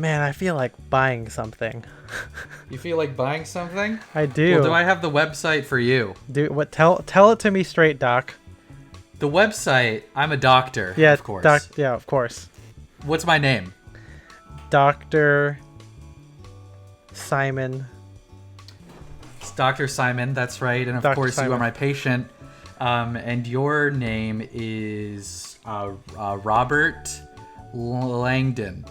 Man, I feel like buying something. You feel like buying something? I do. Well, do I have the website for you? Tell it to me straight, Doc. The website, I'm a doctor, Yeah, of course. Yeah, of course. What's my name? Dr. Simon. It's Dr. Simon, that's right. And of Dr. course, Simon. you are my patient. And your name is Robert Langdon.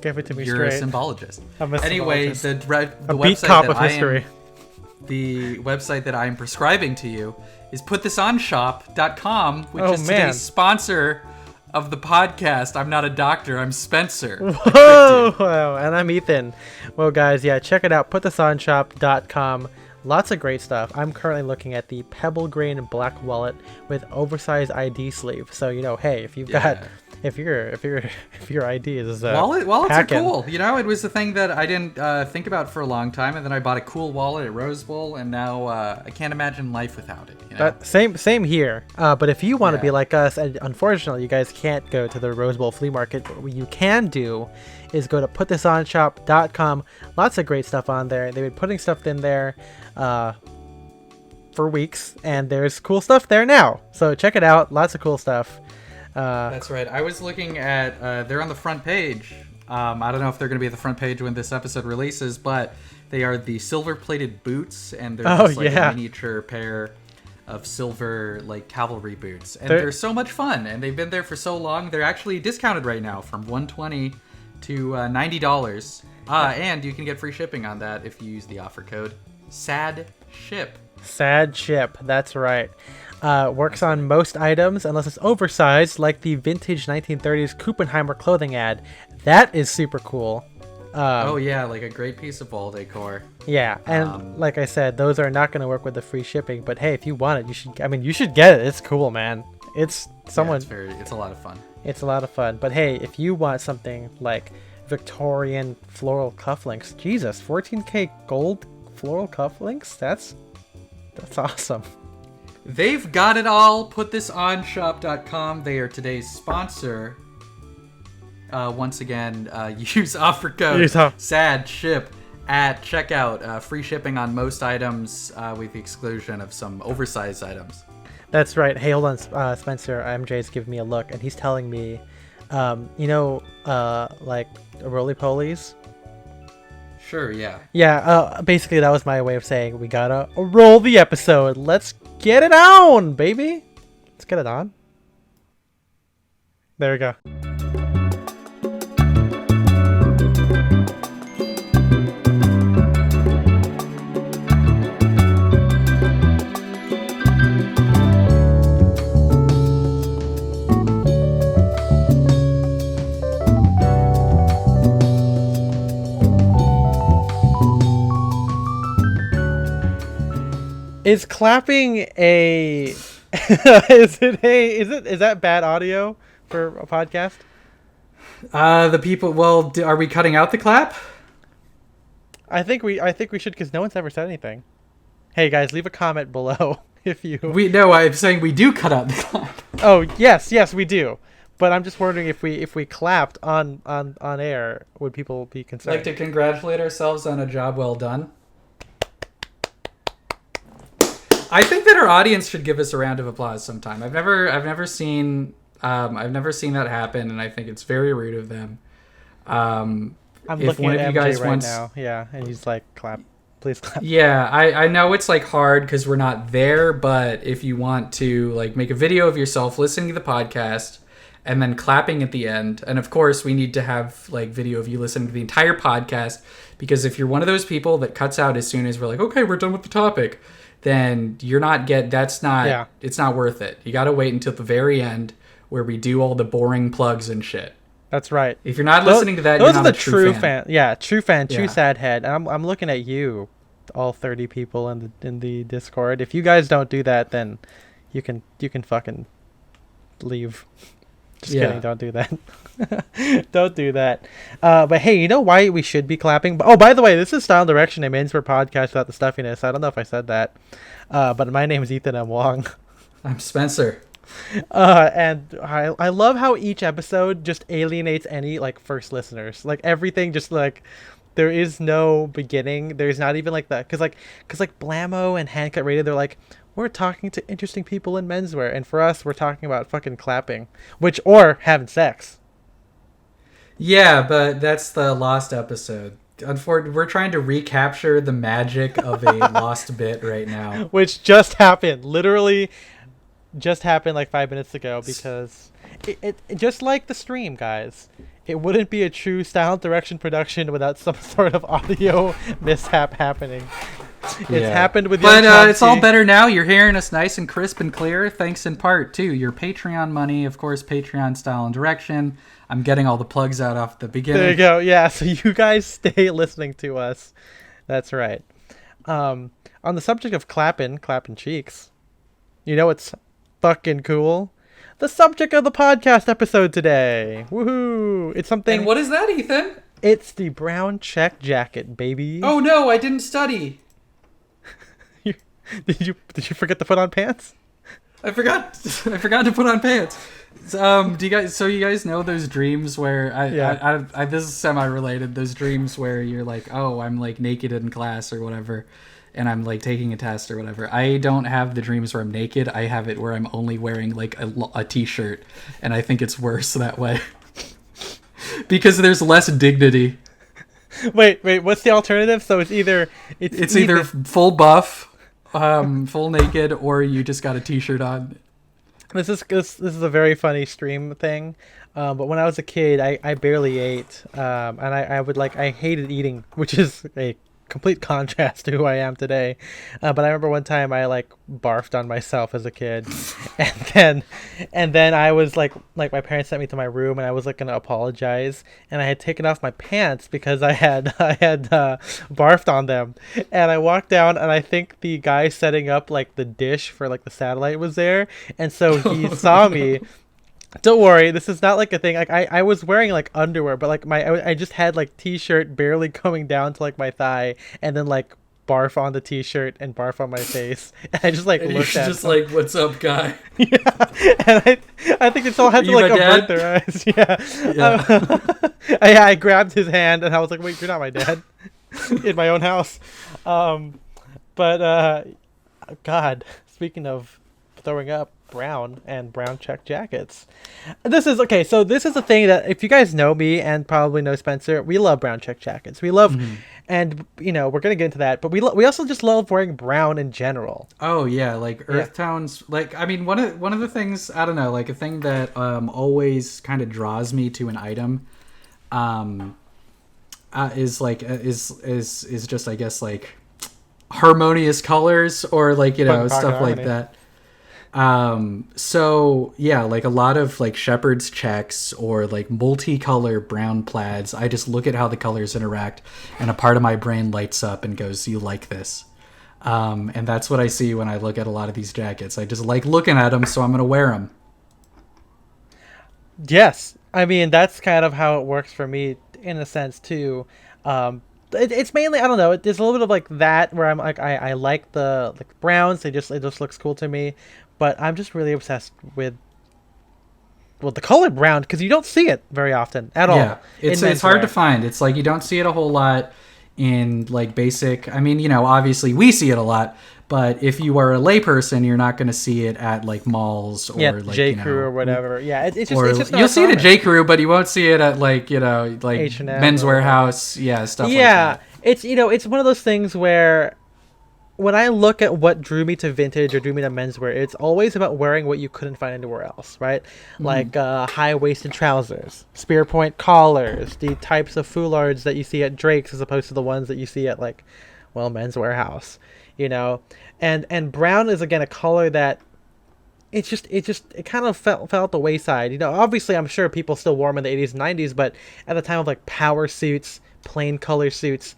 Give it to me You're straight. a symbologist. I'm a Anyway, symbologist. the A beat website cop that of history. The website that I am prescribing to you is putthisonshop.com, which Oh, is man. today's sponsor of the podcast. I'm not a doctor, I'm Spencer. Whoa! And I'm Ethan. Well, guys, yeah, check it out. Putthisonshop.com. Lots of great stuff. I'm currently looking at the Pebble Green black wallet with oversized ID sleeve. So, you know, hey, if you've got, if your ID is wallets packing. are cool. You know, it was the thing that I didn't think about for a long time, and then I bought a cool wallet at Rose Bowl, and now I can't imagine life without it. You know? Same here. But if you want to be like us, and unfortunately you guys can't go to the Rose Bowl flea market, what you can do is go to putthisonshop.com. Lots of great stuff on there. They've been putting stuff in there for weeks, and there's cool stuff there now. So check it out. Lots of cool stuff. That's right. I was looking at, they're on the front page. I don't know if they're going to be at the front page when this episode releases, but they are the silver-plated boots, and they're just like a miniature pair of silver like cavalry boots, and they're so much fun, and they've been there for so long. They're actually discounted right now from $120 to $90, and you can get free shipping on that if you use the offer code SADSHIP. SADSHIP, that's right. Works on most items unless it's oversized, like the vintage 1930s Kuppenheimer clothing ad. That is super cool. Oh yeah, like a great piece of wall decor. Yeah, and like I said, those are not going to work with the free shipping. But hey, if you want it, you should. I mean, you should get it. It's cool, man. It's someone. Yeah, it's a lot of fun. It's a lot of fun. But hey, if you want something like Victorian floral cufflinks, Jesus, 14K gold floral cufflinks. That's awesome. They've got it all. PutThisOnShop.com. They are today's sponsor. Once again, use offer code SADSHIP at checkout. Free shipping on most items, with the exclusion of some oversized items. That's right. Hey, hold on, Spencer. MJ's giving me a look, and he's telling me, like roly-polies. Sure, yeah. Yeah, basically that was my way of saying we gotta roll the episode. Let's get it on, baby. Let's get it on. There we go. Is clapping a is that bad audio for a podcast? The people. Well, are we cutting out the clap? I think we should, because no one's ever said anything. Hey guys, leave a comment below if you. I'm saying we do cut out the clap. Oh yes, we do. But I'm just wondering if we clapped on air, would people be concerned? Like to congratulate ourselves on a job well done. I think that our audience should give us a round of applause sometime. I've never seen that happen, and I think it's very rude of them. I'm looking at MJ right now. Yeah, and he's like, clap. Please clap. Yeah, I know it's like hard because we're not there, but if you want to like make a video of yourself listening to the podcast and then clapping at the end, and of course we need to have like video of you listening to the entire podcast, because if you're one of those people that cuts out as soon as we're like, okay, we're done with the topic, then it's not worth it. You got to wait until the very end where we do all the boring plugs and shit. That's right. If you're not listening to that, those you're are not the a true fan. Yeah, true fan, true sad head. And I'm looking at you, all 30 people in the Discord. If you guys don't do that, then you can fucking leave. Just kidding. Don't do that. Don't do that. But hey, you know why we should be clapping? Oh, by the way, this is Style and Direction, a Mansper podcast without the stuffiness. I don't know if I said that. But my name is Ethan M. Wong. I'm Spencer. And I love how each episode just alienates any like first listeners. Like everything just like there is no beginning. There's not even like that because like Blammo and Handcut Radio, they're like we're talking to interesting people in menswear, and for us we're talking about fucking clapping, which or having sex. Yeah, but that's the lost episode. Unfortunately, we're trying to recapture the magic of a lost bit right now, which just happened. Literally just happened like 5 minutes ago because it just like the stream, guys. It wouldn't be a true Style Direction production without some sort of audio mishap happening. It's happened with your But it's all better now. You're hearing us nice and crisp and clear, thanks in part to your Patreon money. Of course, Patreon Style and Direction. I'm getting all the plugs out off the beginning. There you go. Yeah, so you guys stay listening to us. That's right. On the subject of clapping cheeks, you know what's fucking cool? The subject of the podcast episode today. Woohoo! It's something. And what is that, Ethan? It's the brown check jacket, baby. Oh no, I didn't study. Did you forget to put on pants? I forgot to put on pants. Do you guys know those dreams where I this is semi-related, those dreams where you're like, oh, I'm like naked in class or whatever, and I'm like taking a test or whatever. I don't have the dreams where I'm naked. I have it where I'm only wearing like a t-shirt, and I think it's worse that way because there's less dignity. Wait, what's the alternative? So it's either full buff, full naked, or you just got a t-shirt on. This is a very funny stream thing, but when I was a kid, I barely ate, and I hated eating, which is a complete contrast to who I am today. But I remember one time I like barfed on myself as a kid, and then I was like my parents sent me to my room, and I was like gonna apologize, and I had taken off my pants because I had barfed on them, and I walked down, and I think the guy setting up like the dish for like the satellite was there, and so he saw me. Don't worry, this is not like a thing. Like I was wearing like underwear, but like I just had like t-shirt barely coming down to like my thigh, and then like barf on the t-shirt and barf on my face. And I just like and looked at just him. Like, what's up, guy? Yeah, and I think it's all had to like avert their eyes. Yeah. I grabbed his hand and I was like, wait, you're not my dad. In my own house. But God, speaking of throwing up, brown and brown check jackets. This is okay. So this is a thing that if you guys know me and probably know Spencer, we love brown check jackets. We love, and you know we're gonna get into that. But we also just love wearing brown in general. Oh yeah, like earth tones. Like I mean, one of the things I don't know, like a thing that always kind of draws me to an item, is just I guess like harmonious colors or like stuff like that. So yeah, like a lot of like shepherd's checks or like multicolor brown plaids. I just look at how the colors interact and a part of my brain lights up and goes, you like this? And that's what I see when I look at a lot of these jackets. I just like looking at them, so I'm going to wear them. Yes. I mean, that's kind of how it works for me in a sense too. It's mainly, I don't know, there's a little bit of like that where I'm like, I like the like browns. It just looks cool to me. But I'm just really obsessed with the color brown because you don't see it very often at all. Yeah, it's hard to find. It's like you don't see it a whole lot in like basic. I mean, obviously we see it a lot, but if you are a layperson, you're not going to see it at like malls or like J. Crew or whatever. Yeah, it's just not you'll see it at J. Crew, but you won't see it at like like H&M Men's Warehouse. Yeah, stuff. Like that. It's it's one of those things where. When I look at what drew me to vintage or drew me to menswear, it's always about wearing what you couldn't find anywhere else, right? Like high-waisted trousers, spear point collars, the types of foulards that you see at Drake's as opposed to the ones that you see at like, Men's Warehouse, And brown is again a color that it kind of fell at the wayside. Obviously I'm sure people still wore them in the 80s and 90s, but at the time of like power suits, plain color suits,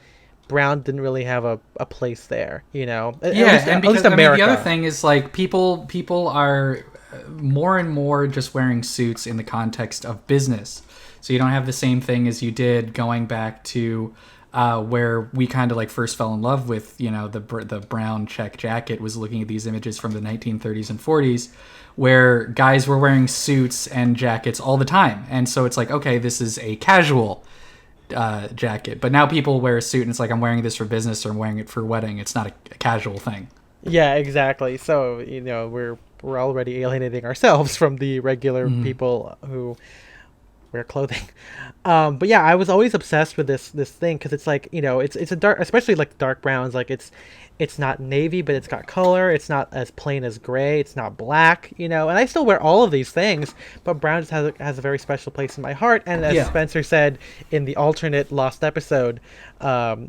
brown didn't really have a place there, Yeah, and because the other thing is like people are more and more just wearing suits in the context of business. So you don't have the same thing as you did going back to where we kind of like first fell in love with, you know, the brown check jacket, was looking at these images from the 1930s and 40s where guys were wearing suits and jackets all the time. And so it's like, okay, this is a casual jacket. But now people wear a suit and it's like, I'm wearing this for business or I'm wearing it for a wedding. It's not a casual thing. Yeah, exactly. So, you know, we're already alienating ourselves from the regular people who wear clothing. But yeah, I was always obsessed with this thing because it's like, you know, it's a dark, especially like dark browns. Like it's not navy, but it's got color. It's not as plain as gray. It's not black, you know. And I still wear all of these things, but brown just has a very special place in my heart. And as Spencer said in the alternate lost episode,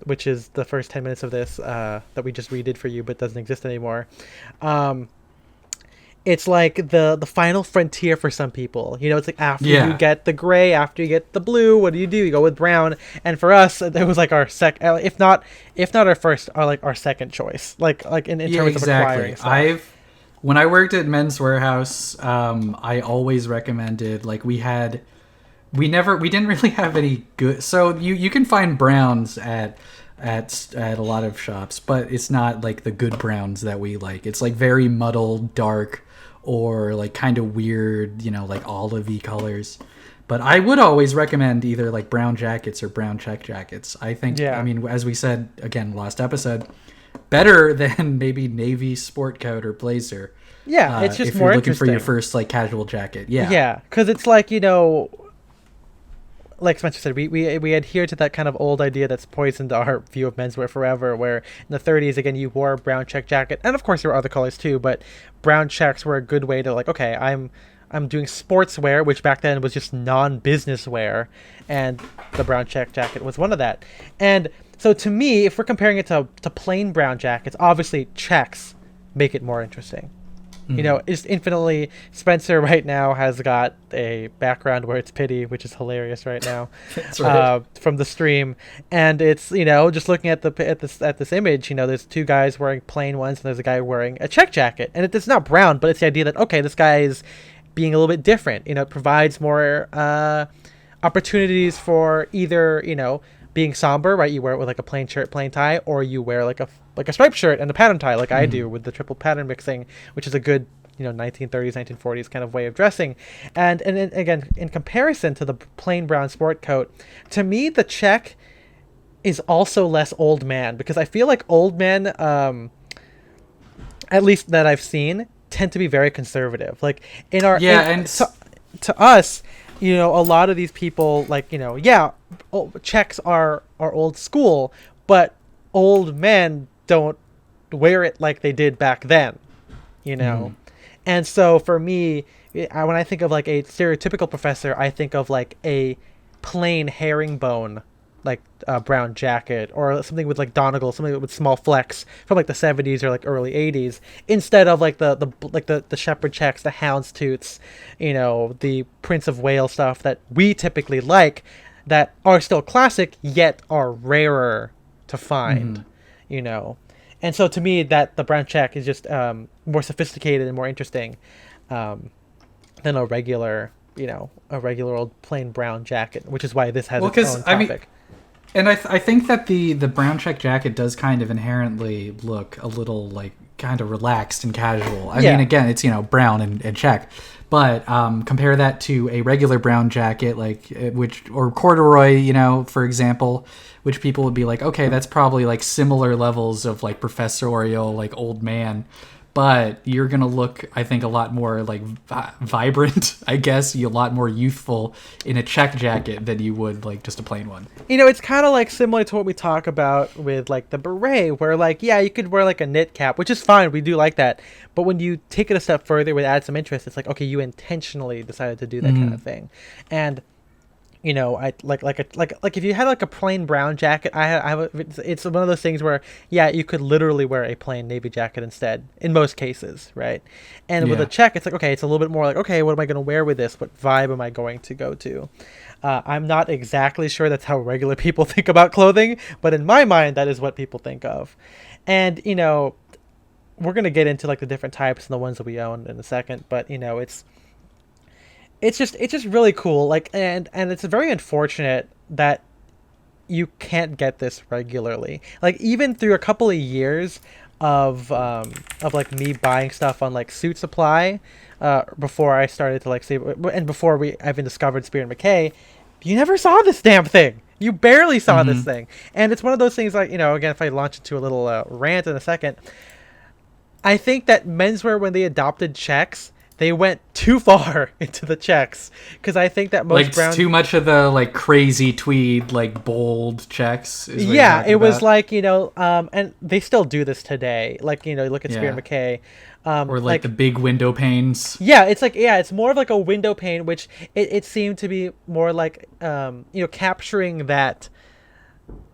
which is the first 10 minutes of this that we just redid for you, but doesn't exist anymore. It's like the final frontier for some people. You know, it's like after you get the gray, after you get the blue, what do? You go with brown. And for us, it was like our if not our first, our second choice. Like in terms of acquiring stuff. When I worked at Men's Warehouse, I always recommended, like, we didn't really have any good. So you can find browns at a lot of shops, but it's not like the good browns that we like. It's like very muddled, dark, or like kind of weird, you know, like olive-y colors. But I would always recommend either like brown jackets or brown check jackets. I think, I mean, as we said again last episode, better than maybe navy sport coat or blazer. Yeah, it's just if more you're looking interesting for your first like casual jacket. Yeah, because it's like, you know, like Spencer said, we adhere to that kind of old idea that's poisoned our view of menswear forever, where in the 30s, again, you wore a brown check jacket, and of course there were other colors too, but brown checks were a good way to, like, okay, I'm doing sportswear, which back then was just non-business wear, and the brown check jacket was one of that. And so to me, if we're comparing it to plain brown jackets, obviously checks make it more interesting. You know, it's infinitely. Spencer right now has got a background where it's pity, which is hilarious right now. That's right. From the stream, and it's, you know, just looking at this image, you know, there's two guys wearing plain ones, and there's a guy wearing a check jacket, and it's not brown, but it's the idea that, okay, this guy is being a little bit different. You know, it provides more opportunities for either, you know, being somber, right? You wear it with like a plain shirt, plain tie, or you wear like a striped shirt and a pattern tie, like I do with the triple pattern mixing, which is a good, you know, 1930s, 1940s kind of way of dressing. And then again, in comparison to the plain brown sport coat, to me the check is also less old man, because I feel like old men, at least that I've seen, tend to be very conservative. Like in our to us, you know, a lot of these people, like, you know, checks are old school, but old men don't wear it like they did back then, you know. And so for me, when I think of like a stereotypical professor, I think of like a plain herringbone, like a brown jacket, or something with like Donegal, something with small flecks from like the 70s or like early 80s, instead of like the shepherd checks, the houndstooths, you know, the Prince of Wales stuff that we typically like, that are still classic yet are rarer to find, you know. And so to me, that the brown check is just more sophisticated and more interesting than a regular, you know, a regular old plain brown jacket, which is why this has its own topic. I mean, and I think that the brown check jacket does kind of inherently look a little like kind of relaxed and casual. I mean, again, it's, you know, brown and check. But compare that to a regular brown jacket, like or corduroy, you know, for example, which people would be like, okay, that's probably like similar levels of like professorial, like old man. But you're going to look, I think, a lot more like vibrant, I guess, a lot more youthful in a check jacket than you would like just a plain one. You know, it's kind of like similar to what we talk about with like the beret, where like, yeah, you could wear like a knit cap, which is fine. We do like that. But when you take it a step further, would add some interest, it's like, okay, you intentionally decided to do that kind of thing. And, you know, I like if you had like a plain brown jacket, it's one of those things where, yeah, you could literally wear a plain navy jacket instead in most cases, right? And with a check, it's like, okay, it's a little bit more like, okay, what am I going to wear with this? What vibe am I going to go to? I'm not exactly sure that's how regular people think about clothing, but in my mind, that is what people think of. And, you know, we're going to get into like the different types and the ones that we own in a second, but, you know, it's just really cool. Like, and it's very unfortunate that you can't get this regularly. Like even through a couple of years of like me buying stuff on like Suit Supply, before I started to like save, and before we even discovered Spear and McKay, you never saw this damn thing. You barely saw this thing, and it's one of those things like, you know, again, if I launch into a little rant in a second, I think that menswear, when they adopted checks, they went too far into the checks, because I think that most like too much of the like crazy tweed, like bold checks. Yeah, it was like, you know, and they still do this today. Like, you know, look at Spear and McKay. Or like the big window panes. Yeah, it's like, yeah, it's more of like a window pane, which it seemed to be more like, you know, capturing that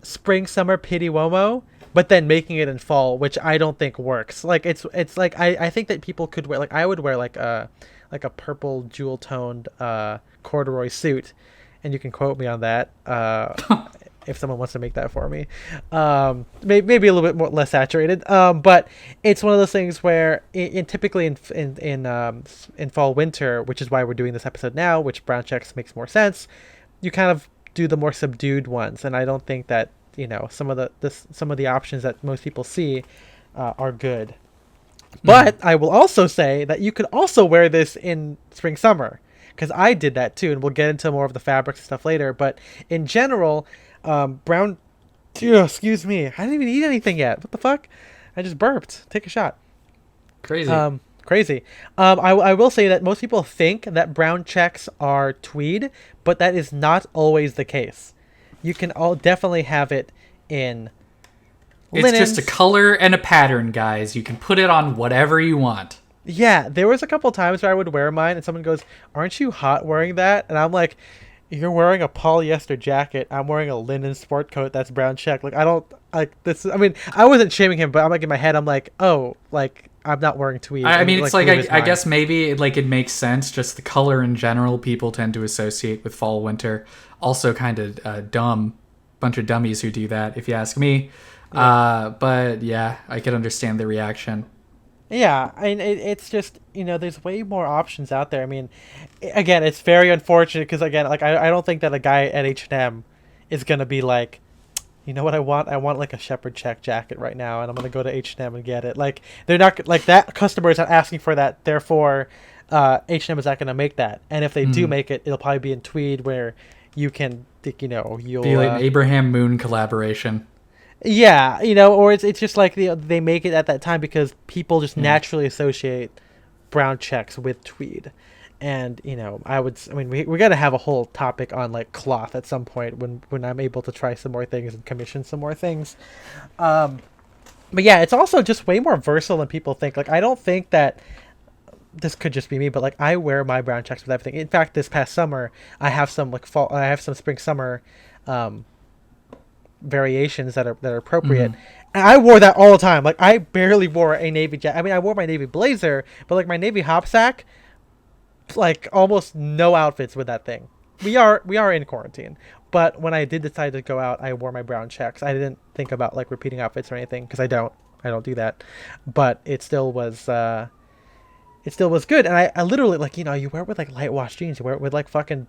spring summer pity womo, but then making it in fall, which I don't think works. Like it's like I think that people could wear, like I would wear like a purple jewel toned corduroy suit, and you can quote me on that if someone wants to make that for me. Maybe a little bit more less saturated, but it's one of those things where typically in fall winter, which is why we're doing this episode now, which brown checks makes more sense, you kind of do the more subdued ones, and I don't think that, you know, some of the options that most people see are good. But I will also say that you could also wear this in spring summer, because I did that too, and we'll get into more of the fabrics and stuff later. But in general, brown, excuse me, I didn't even eat anything yet. What the fuck? I just burped. Take a shot. Crazy. Crazy. I will say that most people think that brown checks are tweed, but that is not always the case. You can definitely have it in linens. It's just a color and a pattern, guys. You can put it on whatever you want. Yeah, there was a couple times where I would wear mine and someone goes, "Aren't you hot wearing that?" And I'm like, "You're wearing a polyester jacket. I'm wearing a linen sport coat that's brown check. Like, I don't like this." I mean, I wasn't shaming him, but I'm like, in my head, I'm like, "Oh, like I'm not wearing tweed." I mean, it's like I guess maybe like it makes sense. Just the color in general, people tend to associate with fall, winter. Also, kind of dumb, bunch of dummies who do that, if you ask me. Yeah. But yeah, I could understand the reaction. Yeah, I mean, it's just, you know, there's way more options out there. I mean, again, it's very unfortunate because, again, like I don't think that a guy at H&M is gonna be like, you know what I want? I want like a shepherd check jacket right now, and I'm gonna go to H&M and get it. Like, they're not, like, that customer is not asking for that. Therefore, H&M is not gonna make that. And if they do make it, it'll probably be in tweed, where you can, you know, you'll be like an Abraham Moon collaboration. Yeah, you know, or it's just like they make it at that time because people just naturally associate brown checks with tweed. And, you know, I mean, we got to have a whole topic on like cloth at some point when I'm able to try some more things and commission some more things. But yeah, it's also just way more versatile than people think. Like, I don't think that this could just be me, but like I wear my brown checks with everything. In fact, this past summer, I have some like spring summer variations that are appropriate, and I wore that all the time. Like, I barely wore a navy jacket. I mean, I wore my navy blazer, but like my navy hopsack, like almost no outfits with that thing. We are in quarantine, but when I did decide to go out, I wore my brown checks. I didn't think about like repeating outfits or anything, because I don't do that. But it still was good. And I literally, like, you know, you wear it with like light wash jeans, you wear it with like fucking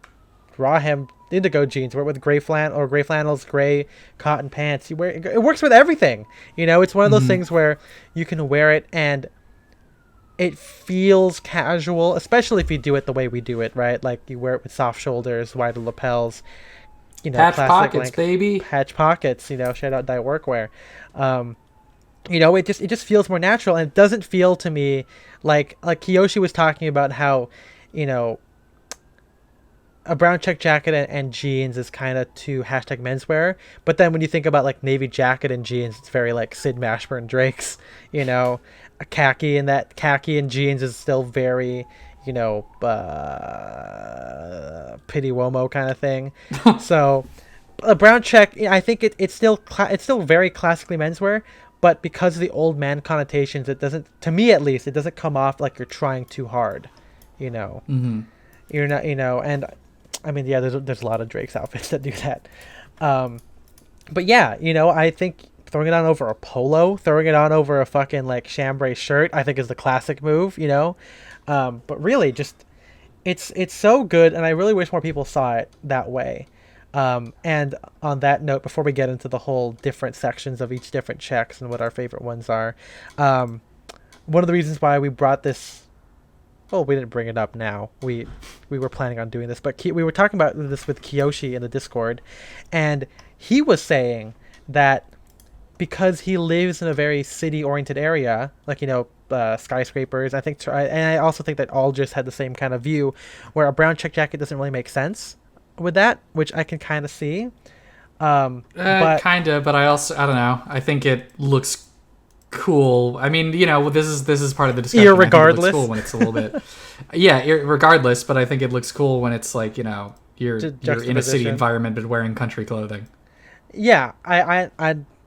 raw hem indigo jeans, wear it with gray flannels, gray cotton pants. It works with everything. You know, it's one of those things where you can wear it and it feels casual, especially if you do it the way we do it, right? Like, you wear it with soft shoulders, wider lapels, you know, patch pockets, baby. Patch pockets, you know, shout out Dye Workwear. You know, it just feels more natural, and it doesn't feel to me like Kiyoshi was talking about how, you know, a brown check jacket and jeans is kind of to hashtag menswear, but then when you think about like navy jacket and jeans, it's very like Sid Mashburn Drake's, you know, a khaki and jeans is still very, you know, pity womo kind of thing. So a brown check, I think it's still very classically menswear, but because of the old man connotations, it doesn't, to me at least, it doesn't come off like you're trying too hard, you know. You're not, you know, and I mean, yeah, there's a lot of Drake's outfits that do that. But yeah, you know, I think throwing it on over a polo, throwing it on over a fucking like chambray shirt, I think is the classic move, you know. But really, just it's so good, and I really wish more people saw it that way. And on that note, before we get into the whole different sections of each different checks and what our favorite ones are, one of the reasons why we brought this, well, we didn't bring it up now. We were planning on doing this, but we were talking about this with Kiyoshi in the Discord, and he was saying that because he lives in a very city-oriented area, like, skyscrapers, and I also think that all just had the same kind of view, where a brown check jacket doesn't really make sense with that, which I can kind of see. But I don't know. I think it looks cool. I mean, this is part of the discussion. Irregardless, it looks cool when it's a little bit, yeah, regardless. But I think it looks cool when it's like, you're in a city environment but wearing country clothing. Yeah,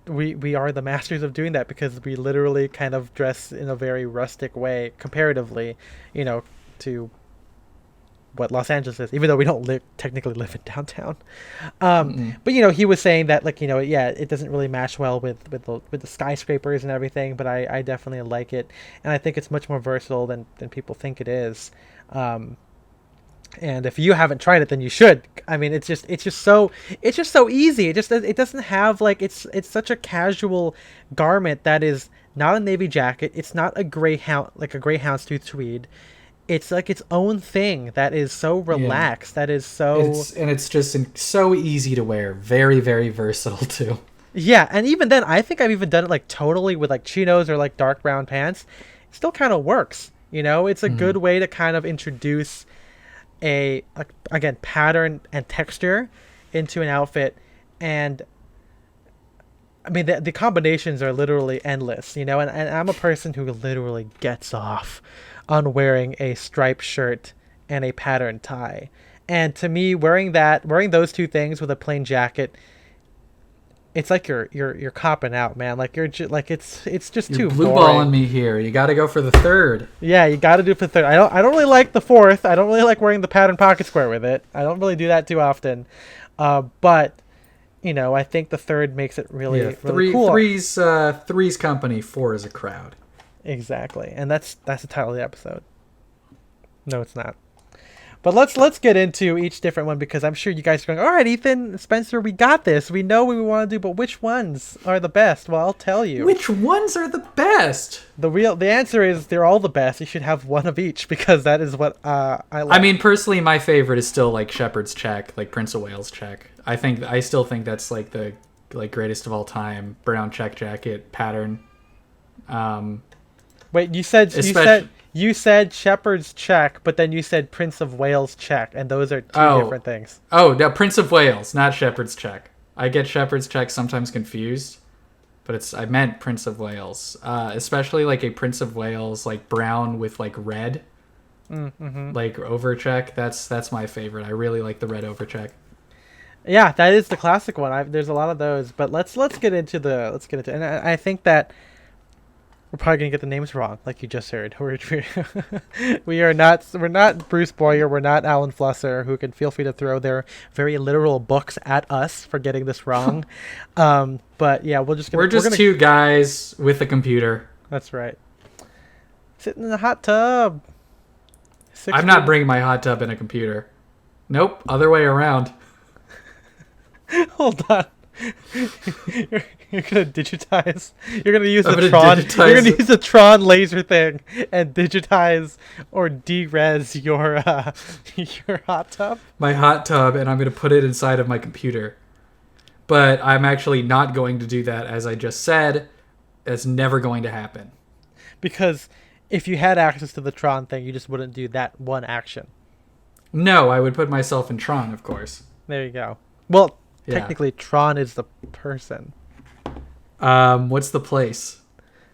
we are the masters of doing that, because we literally kind of dress in a very rustic way comparatively, to what Los Angeles is, even though we don't technically live in downtown. But he was saying that, like, it doesn't really match well with the skyscrapers and everything, but I definitely like it, and I think it's much more versatile than people think it is. And if you haven't tried it, then you should. I mean, it's just so easy. It doesn't have, like, it's such a casual garment that is not a navy jacket. It's not a greyhound's tweed. It's like its own thing that is so relaxed. Yeah. That is so... It's just so easy to wear. Very, very versatile, too. Yeah, and even then, I think I've even done it, like, totally with, like, chinos or, like, dark brown pants. It still kind of works, It's a good way to kind of introduce again, pattern and texture into an outfit. And, I mean, the combinations are literally endless, and I'm a person who literally gets off on wearing a striped shirt and a patterned tie. And to me, wearing those two things with a plain jacket, it's like you're copping out, man. Like, it's just you're too blue boring. Balling me here. You got to go for the third. Yeah, you got to do it for the third. I don't really like the fourth. I don't really like wearing the patterned pocket square with it. I don't really do that too often. But I think the third makes it really cool. Three's company, four is a crowd. Exactly, and that's the title of the episode. No, it's not. But let's get into each different one, because I'm sure you guys are going, all right, Ethan, Spencer, we got this. We know what we want to do, but which ones are the best? Well, I'll tell you. Which ones are the best? The answer is they're all the best. You should have one of each, because that is what I like. I mean, personally, my favorite is still, like, Shepherd's check, like Prince of Wales check. I still think that's, like, the greatest of all time. Brown check jacket pattern. Wait, you said Shepherd's check, but then you said Prince of Wales check, and those are two different things. Oh, no, Prince of Wales, not Shepherd's check. I get Shepherd's check sometimes confused, but I meant Prince of Wales. Especially like a Prince of Wales, like brown with like red, like over check. That's my favorite. I really like the red over check. Yeah, that is the classic one. There's a lot of those, but let's get into and I think that we're probably gonna get the names wrong, like you just heard. We're not Bruce Boyer, we're not Alan Flusser, who can feel free to throw their very literal books at us for getting this wrong. But yeah, we're just two guys with a computer. That's right. Sitting in the hot tub. I'm not bringing my hot tub in a computer. Nope, other way around. Hold on. You're gonna digitize. You're gonna use the Tron. You're gonna use the Tron laser thing and digitize or de-res your hot tub. My hot tub, and I'm gonna put it inside of my computer. But I'm actually not going to do that, as I just said. It's never going to happen. Because if you had access to the Tron thing, you just wouldn't do that one action. No, I would put myself in Tron, of course. There you go. Well, technically, Tron is the person. What's the place?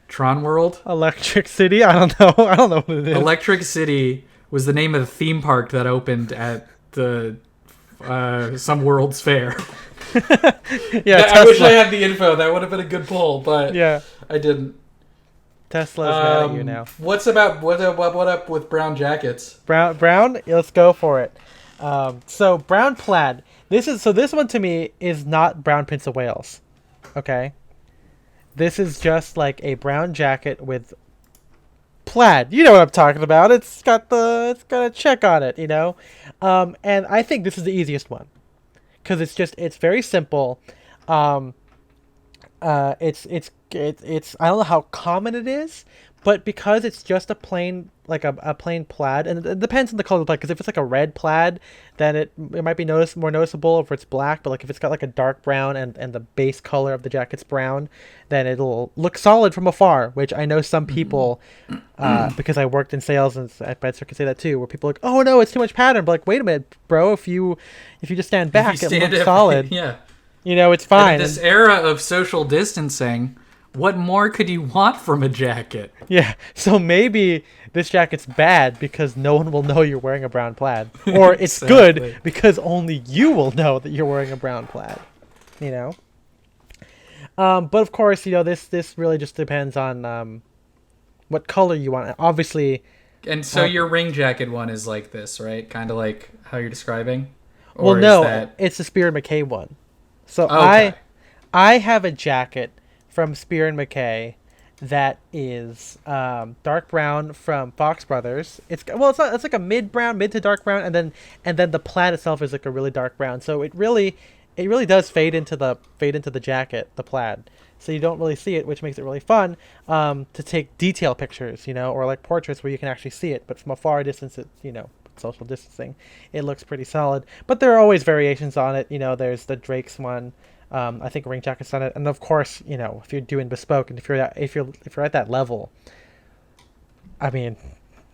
Tron World? Electric City? I don't know. I don't know what it is. Electric City was the name of the theme park that opened at the some World's Fair. Yeah, I wish I had the info. That would have been a good poll, but yeah, I didn't. Tesla's mad at you now. What up with brown jackets? Brown? Let's go for it. So brown plaid. This one to me is not brown Prince of Wales. Okay. This is just like a brown jacket with plaid. You know what I'm talking about. It's got a check on it, And I think this is the easiest one, because it's very simple. Um, it's I don't know how common it is, but because it's just a plain like a plain plaid, and it depends on the color of the plaid. Because if it's like a red plaid, then it might be more noticeable if it's black. But like if it's got like a dark brown and the base color of the jacket's brown, then it'll look solid from afar. Which I know some people, because I worked in sales and at Bedser can say that too, where people are like, oh no, it's too much pattern. But like, wait a minute, bro, if you just stand back, it looks solid. Yeah. You know, it's fine. And in this era of social distancing, what more could you want from a jacket? Yeah, so maybe this jacket's bad because no one will know you're wearing a brown plaid. Or it's good because only you will know that you're wearing a brown plaid. You know? But of course, you know, this really just depends on what color you want. Obviously... And so your ring jacket one is like this, right? Kind of like how you're describing? Or well, no, it's the Spear and McKay one. So okay. I have a jacket from Spear and McKay that is dark brown from Fox Brothers. It's like a mid to dark brown, and then the plaid itself is like a really dark brown. So it really does fade into the jacket, the plaid. So you don't really see it, which makes it really fun to take detail pictures, you know, or like portraits where you can actually see it. But from a far distance, it, you know, social distancing, it looks pretty solid. But there are always variations on it. You know, there's the Drake's one. I think ring jacket's on it, and of course, you know, if you're doing bespoke and if you're at that level, I mean,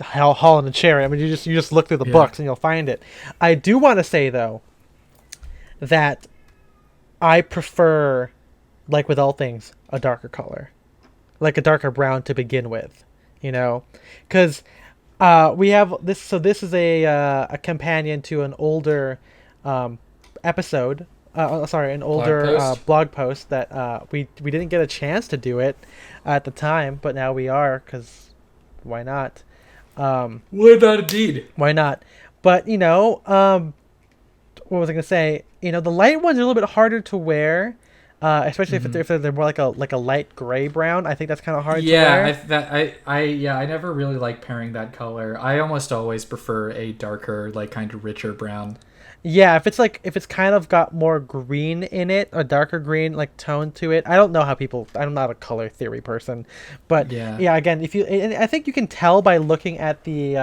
Holland and Cherry. I mean, you just look through the books and you'll find it. I do want to say though that I prefer, like with all things, a darker color, like a darker brown to begin with, you know, because we have this. So this is a companion to an older episode. An older blog post that we didn't get a chance to do it at the time, but now we are, because why not? Why not indeed? Why not? But, you know, what was I going to say? You know, the light ones are a little bit harder to wear, especially if they're more like a light gray brown. I think that's kind of hard to wear. I never really like pairing that color. I almost always prefer a darker, like kind of richer brown. Yeah, if it's kind of got more green in it, a darker green like tone to it. I don't know how I'm not a color theory person, but yeah, again, and I think you can tell by looking at the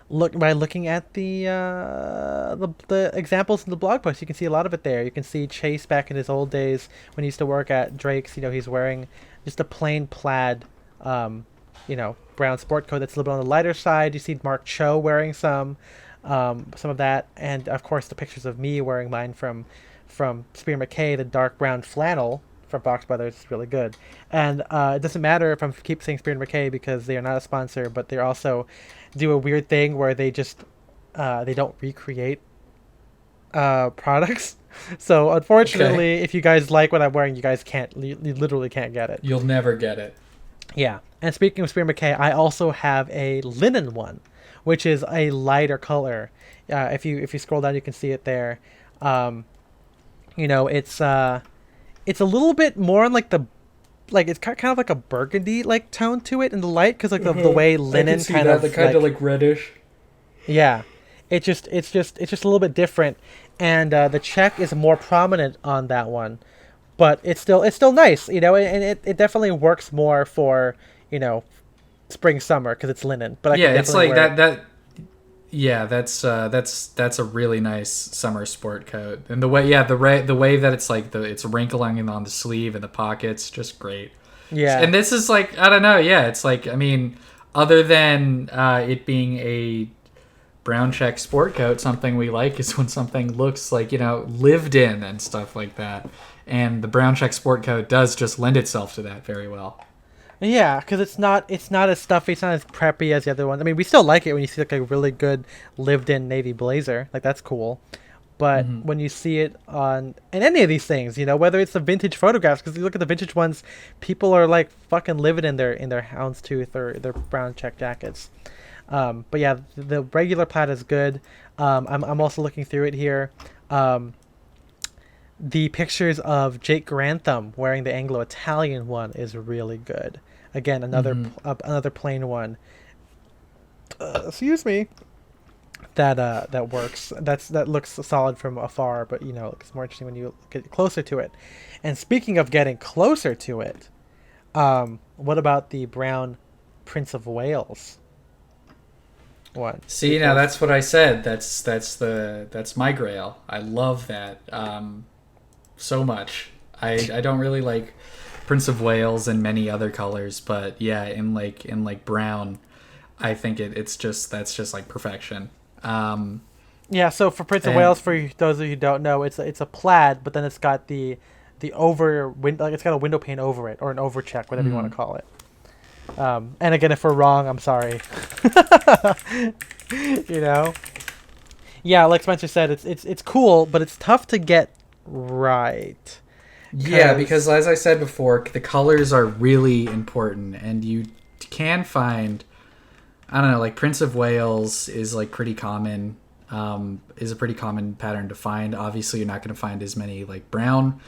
the examples in the blog post. You can see a lot of it there. You can see Chase back in his old days when he used to work at Drake's. You know, he's wearing just a plain plaid, you know, brown sport coat that's a little bit on the lighter side. You see Mark Cho wearing some of that, and of course the pictures of me wearing mine from Spear McKay, the dark brown flannel from Fox Brothers is really good. And it doesn't matter if I'm keep saying Spear McKay because they are not a sponsor, but they also do a weird thing where they just they don't recreate products. So unfortunately, if you guys like what I'm wearing, you guys you literally can't get it. You'll never get it. Yeah. And speaking of Spear McKay, I also have a linen one, which is a lighter color. If you scroll down, you can see it there. You know, it's a little bit more on like it's kind of like a burgundy like tone to it in the light, because like the way linen kind of like reddish. Yeah, it's just a little bit different, and the check is more prominent on that one, but it's still nice, you know, and it definitely works more for, you know, spring summer because it's linen. But it's like that. Yeah, that's a really nice summer sport coat, and the way that it's like it's wrinkling on the sleeve and the pockets, just great. Yeah, and this is like, I don't know. Yeah, it's like, I mean, other than it being a brown check sport coat, something we like is when something looks like, you know, lived in and stuff like that, and the brown check sport coat does just lend itself to that very well. Yeah, because it's not as stuffy, it's not as preppy as the other ones. I mean, we still like it when you see like a really good lived-in navy blazer, like that's cool. But when you see it in any of these things, you know, whether it's the vintage photographs, because you look at the vintage ones, people are like fucking living in their houndstooth or their brown check jackets. But yeah, the regular plaid is good. I'm also looking through it here. The pictures of Jake Grantham wearing the Anglo-Italian one is really good. Again, another plain one. Excuse me. that works. That looks solid from afar, but it's more interesting when you get closer to it. And speaking of getting closer to it, what about the brown Prince of Wales one? See, now that's what I said. That's my grail. I love that so much. I don't really like Prince of Wales and many other colors, but yeah, in brown, I think that's just like perfection. Yeah, so for Prince of Wales, for those of you who don't know, it's a plaid, but then it's got the it's got a window pane over it, or an overcheck, whatever you want to call it. And again, if we're wrong, I'm sorry. Yeah, like Spencer said, it's cool, but it's tough to get right. Yeah, because as I said before, the colors are really important, and you can find, I don't know, like Prince of Wales is like pretty common, is a pretty common pattern to find. Obviously, you're not going to find as many like brown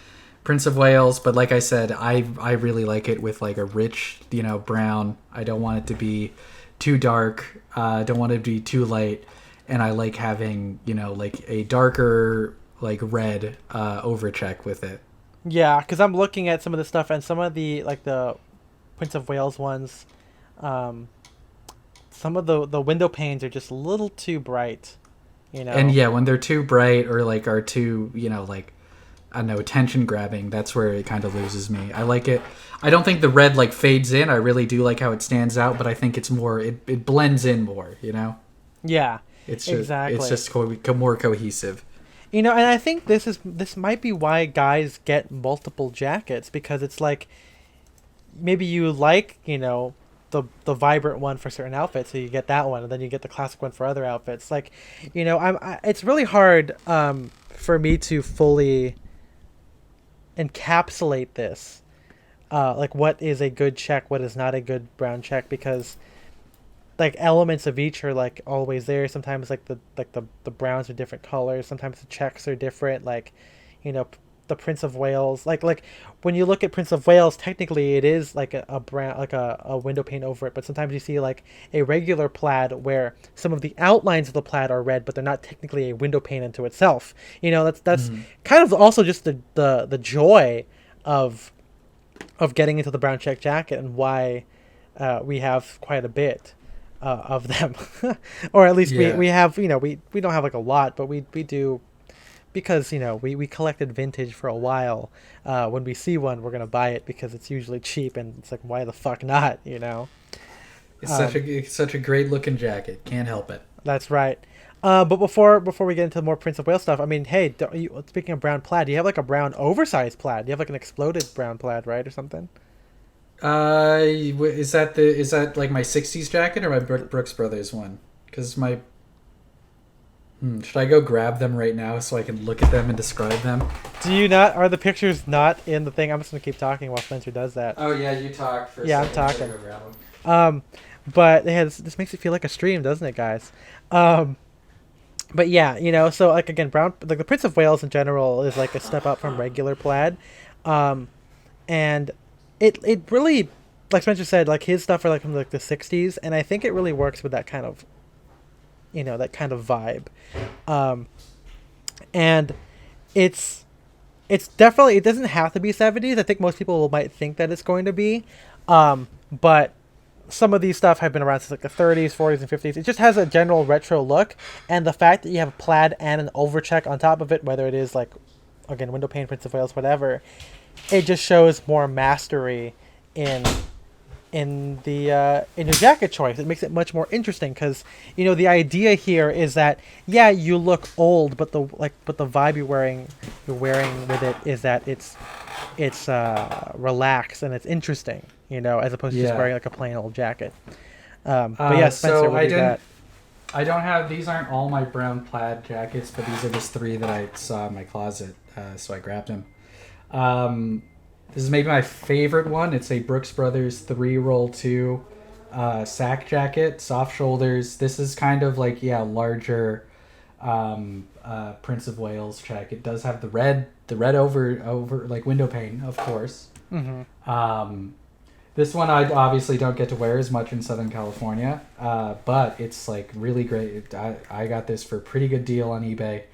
Prince of Wales, but like I said, I really like it with like a rich, brown. I don't want it to be too dark. Don't want it to be too light, and I like having like a darker like red overcheck with it. Yeah, because I'm looking at some of the stuff, and some of the like the Prince of Wales ones, some of the window panes are just a little too bright, And yeah, when they're too bright or like are too like, I don't know, attention grabbing, that's where it kind of loses me. I like it. I don't think the red like fades in. I really do like how it stands out, but I think it's more it blends in more. Yeah, it's just, exactly. It's just more cohesive. And I think this might be why guys get multiple jackets, because it's like maybe you like the vibrant one for certain outfits, so you get that one, and then you get the classic one for other outfits. Like, it's really hard for me to fully encapsulate this, like what is a good check, what is not a good brown check, because like elements of each are like always there. Sometimes like the browns are different colors, sometimes the checks are different, like the Prince of Wales, like when you look at Prince of Wales, technically it is like a brown, like a window pane over it, but sometimes you see like a regular plaid where some of the outlines of the plaid are red, but they're not technically a window pane into itself. That's kind of also just the joy of getting into the brown check jacket, and why we have quite a bit of them. Or at least we have, we don't have like a lot, but we do, because we collected vintage for a while. When we see one, we're gonna buy it because it's usually cheap, and it's like, why the fuck not? It's such a great looking jacket. Can't help it. That's right. But before we get into more Prince of Wales stuff, I mean, hey, speaking of brown plaid, do you have like a brown oversized plaid? Do you have like an exploded brown plaid, right, or something? Is that like my '60s jacket or my Brooks Brothers one? Because my should I go grab them right now so I can look at them and describe them? Do you not? Are the pictures not in the thing? I'm just gonna keep talking while Spencer does that. Oh yeah, you talk for a second. I'm talking. Go grab them. But yeah, this makes it feel like a stream, doesn't it, guys? But yeah, so like again, brown, like the Prince of Wales in general is like a step up from regular plaid, and it really, like Spencer said, like his stuff are like from like the '60s, and I think it really works with that kind of, that kind of vibe, and it's definitely, it doesn't have to be '70s. I think most people might think that it's going to be, but some of these stuff have been around since like the 30s, 40s, and 50s. It just has a general retro look, and the fact that you have a plaid and an overcheck on top of it, whether it is like, again, window pane, Prince of Wales, whatever, it just shows more mastery in your jacket choice. It makes it much more interesting, because the idea here is that, yeah, you look old, but the vibe you're wearing with it is that it's relaxed and it's interesting, as opposed to just wearing like a plain old jacket. But yeah, Spencer, so I don't have, these aren't all my brown plaid jackets, but these are just 3 that I saw in my closet, so I grabbed them. This is maybe my favorite one. It's a Brooks Brothers 3-roll 2 sack jacket, soft shoulders. This is kind of like, larger Prince of Wales check. It does have the red over like window pane, of course. Mm-hmm. This one I obviously don't get to wear as much in Southern California, but it's like really great. I got this for a pretty good deal on eBay.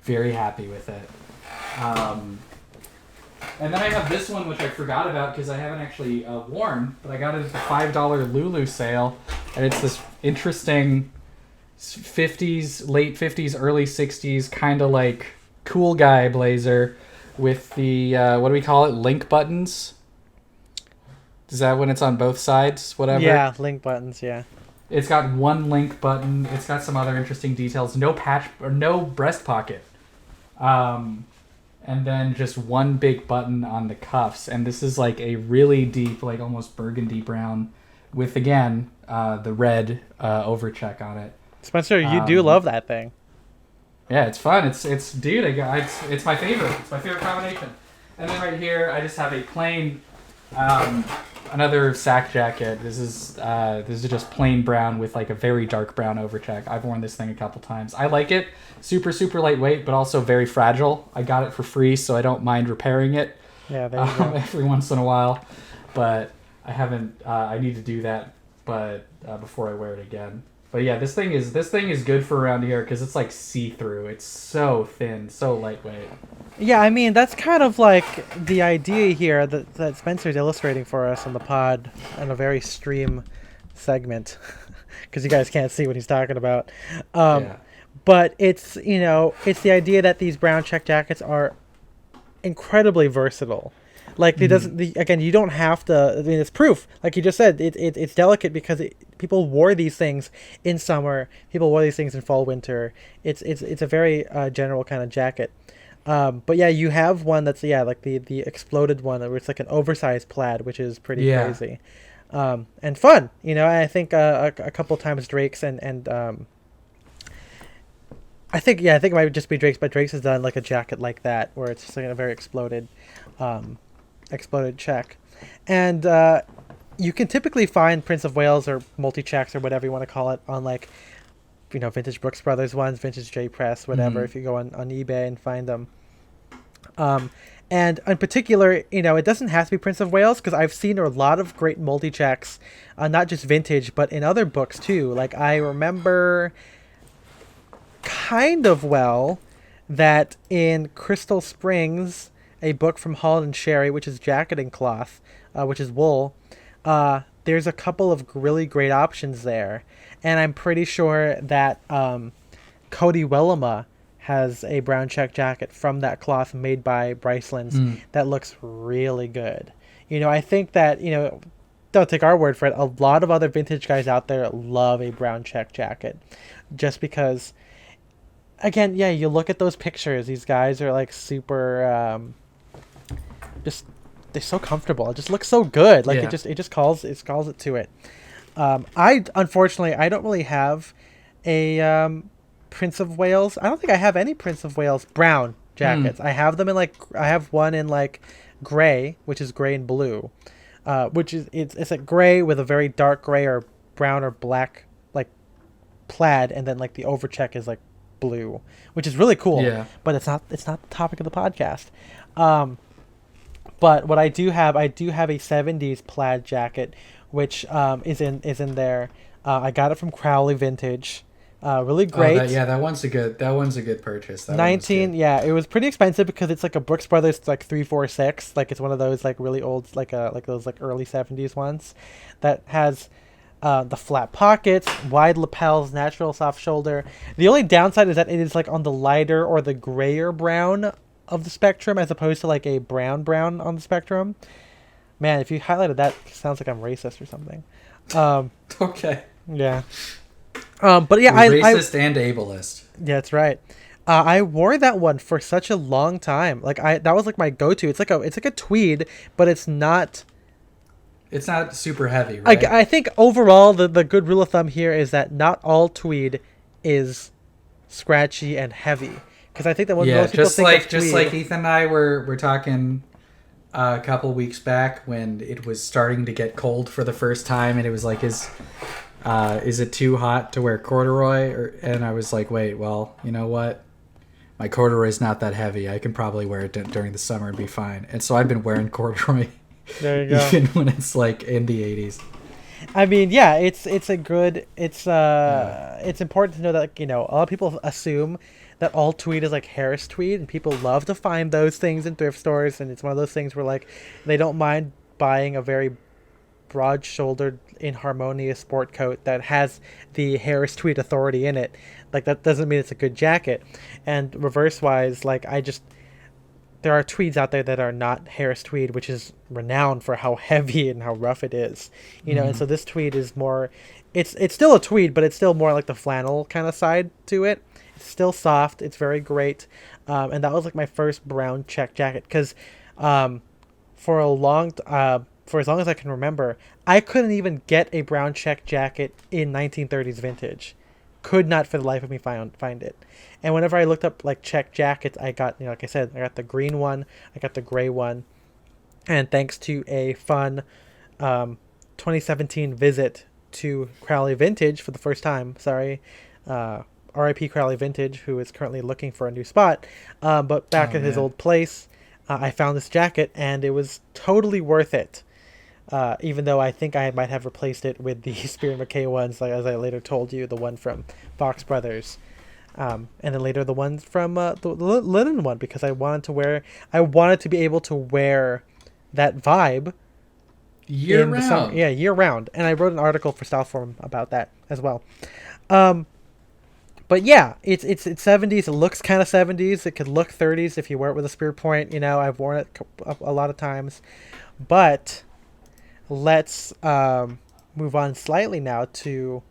Very happy with it. And then I have this one, which I forgot about because I haven't actually worn, but I got it at the $5 Lulu sale, and it's this interesting 50s, late 50s, early 60s kind of like cool guy blazer with the, what do we call it, link buttons? Is that when it's on both sides? Whatever. Yeah, link buttons, yeah. It's got one link button. It's got some other interesting details. No patch or no breast pocket. And then just one big button on the cuffs. And this is like a really deep, like almost burgundy brown with, again, the red overcheck on it. Spencer, you do love that thing. Yeah, it's fun. It's dude, it's my favorite. It's my favorite combination. And then right here, I just have a plain, another sack jacket. This is just plain brown with like a very dark brown overcheck. I've worn this thing a couple times. I like it. Super, super lightweight, but also very fragile. I got it for free, so I don't mind repairing it. Yeah, there you go. Every once in a while. But I haven't. I need to do that, but before I wear it again. But yeah, this thing is good for around here because it's like see-through. It's so thin, so lightweight. Yeah, I mean, that's kind of like the idea here that Spencer's illustrating for us on the pod in a very stream segment because you guys can't see what he's talking about. Yeah. But it's, it's the idea that these brown check jackets are incredibly versatile. Like, again, you don't have to, I mean, it's proof. Like you just said, it's delicate because people wore these things in summer. People wore these things in fall, winter. It's a very general kind of jacket. But yeah, you have one that's, like the exploded one where it's like an oversized plaid, which is pretty crazy. And fun, I think a couple times Drake's and I think it might just be Drake's, but Drake's has done like a jacket like that where it's just like a very exploded check. And you can typically find Prince of Wales or multi-checks or whatever you want to call it on like, vintage Brooks Brothers ones, vintage J Press, whatever, if you go on eBay and find them. And in particular, it doesn't have to be Prince of Wales because I've seen a lot of great multi-checks, not just vintage, but in other books too. Like I remember kind of well that in Crystal Springs, a book from Holland & Sherry, which is jacketing cloth, which is wool, there's a couple of really great options there. And I'm pretty sure that Cody Wellama has a brown check jacket from that cloth made by Brycelands that looks really good. I think that, don't take our word for it, a lot of other vintage guys out there love a brown check jacket just because, again, you look at those pictures, these guys are like super, they're so comfortable. It just looks so good. Like it calls it to it. Unfortunately, I don't really have a Prince of Wales. I don't think I have any Prince of Wales brown jackets. I have them in I have one in like gray, which is gray and blue, which is it's like gray with a very dark gray or brown or black like plaid, and then like the overcheck is like blue, which is really cool. Yeah. But it's not the topic of the podcast. But what I do have a 70s plaid jacket, which is in there. I got it from Crowley Vintage. Really great. That one's a good purchase. 19, it was pretty expensive because it's like a Brooks Brothers like 346. Like it's one of those like really old like those like early 70s ones that has the flat pockets, wide lapels, natural soft shoulder. The only downside is that it is like on the lighter or the grayer brown of the spectrum as opposed to like a brown on the spectrum. Man, if you highlighted that, it sounds like I'm racist or something. Okay. Yeah. But yeah, racist and ableist. Yeah, that's right. I wore that one for such a long time. Like that was like my go-to. It's like a tweed, but it's not super heavy, right? I think overall the good rule of thumb here is that not all tweed is scratchy and heavy. Because I think that most people think of tweed, just like Ethan and I were talking a couple weeks back when it was starting to get cold for the first time, and it was like, is it too hot to wear corduroy? And I was like, wait, well, you know what? My corduroy is not that heavy. I can probably wear it during the summer and be fine. And so I've been wearing corduroy There you go. Even when it's like in the 80s. I mean, yeah, it's a good. It's important to know that, like, a lot of people assume that all tweed is like Harris tweed, and people love to find those things in thrift stores, and it's one of those things where, like, they don't mind buying a very broad-shouldered, inharmonious sport coat that has the Harris tweed authority in it. Like, that doesn't mean it's a good jacket. And reverse-wise, like, there are tweeds out there that are not Harris tweed, which is renowned for how heavy and how rough it is, and so this tweed is more, it's still a tweed, but it's still more like the flannel kind of side to it. It's still soft. It's very great. And that was like my first brown check jacket, because for as long as I can remember, I couldn't even get a brown check jacket in 1930s vintage. Could not for the life of me find it. And whenever I looked up like check jackets, I got, like I said, I got the green one, I got the gray one, and thanks to a fun 2017 visit to Crowley Vintage for the first time. Sorry, R.I.P. Crowley Vintage, who is currently looking for a new spot. But back at his old place, I found this jacket, and it was totally worth it. Even though I think I might have replaced it with the Spear McKay ones, like as I later told you, the one from Fox Brothers, and then later the one from the linen one, because I wanted to be able to wear that vibe year round. Year round. And I wrote an article for Styleform about that as well. But yeah, it's 70s. It looks kind of 70s. It could look 30s if you wear it with a spear point. I've worn it a lot of times, but let's move on slightly now to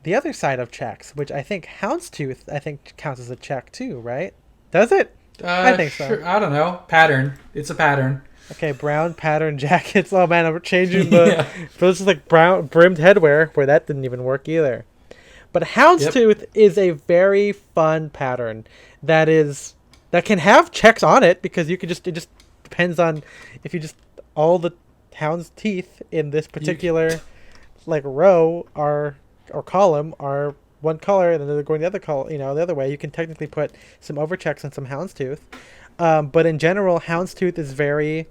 the other side of checks, which I think houndstooth counts as a check too, right? Does it? I think so. Sure. I don't know. Pattern. It's a pattern. Okay, brown pattern jackets. Oh man, I'm changing the. But this is like brown brimmed headwear, where that didn't even work either. But houndstooth is a very fun pattern that can have checks on it, because it just depends on if you just all the hound's teeth in this particular like row or column are one color, and then they're going the other color, the other way. You can technically put some overchecks on some houndstooth, but in general, houndstooth is very,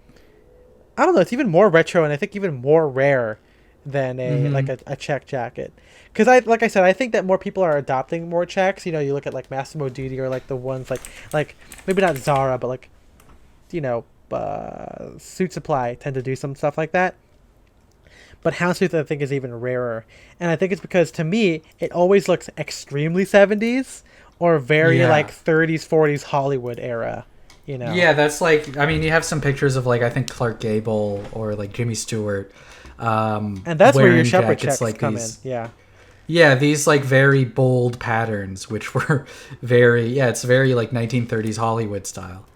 I don't know, it's even more retro, and I think even more rare than a check jacket. Because like I said, I think that more people are adopting more checks. You look at like Massimo Dutti, or like the ones like maybe not Zara, but like Suit Supply tend to do some stuff like that. But houndstooth, I think, is even rarer, and I think it's because, to me, it always looks extremely 70s or very like 30s 40s Hollywood era. Yeah, that's like, I mean, you have some pictures of like, I think Clark Gable or like Jimmy Stewart, and that's where your shepherd checks like come these, in. Yeah, these like very bold patterns, which were it's very like 1930s Hollywood style.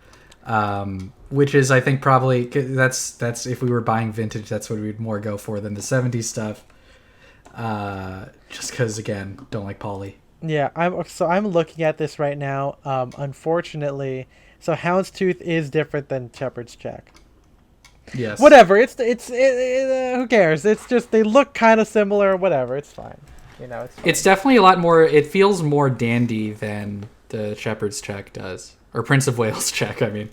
Which is, I think, probably that's if we were buying vintage, that's what we'd more go for than the 70s stuff. Just because, again, don't like poly. Yeah, I'm looking at this right now. Unfortunately, so houndstooth is different than shepherd's check. Yes. Whatever. Who cares? It's just they look kind of similar. Whatever. It's fine. It's fine. It's definitely a lot more. It feels more dandy than the shepherd's check does, or Prince of Wales check. I mean.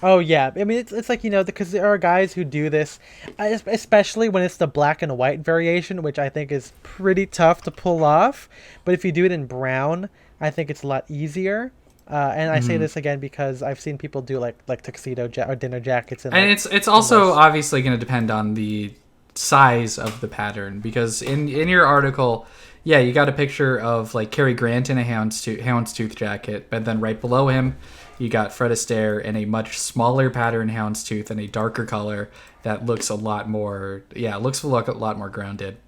Oh yeah, I mean it's like, because there are guys who do this, especially when it's the black and white variation, which I think is pretty tough to pull off. But if you do it in brown, I think it's a lot easier. And I say this again because I've seen people do like tuxedo or dinner jackets, and it's also obviously going to depend on the size of the pattern, because in your article, you got a picture of like Cary Grant in a houndstooth jacket, but then right below him, you got Fred Astaire in a much smaller pattern houndstooth and a darker color that looks a lot more, looks a lot more grounded.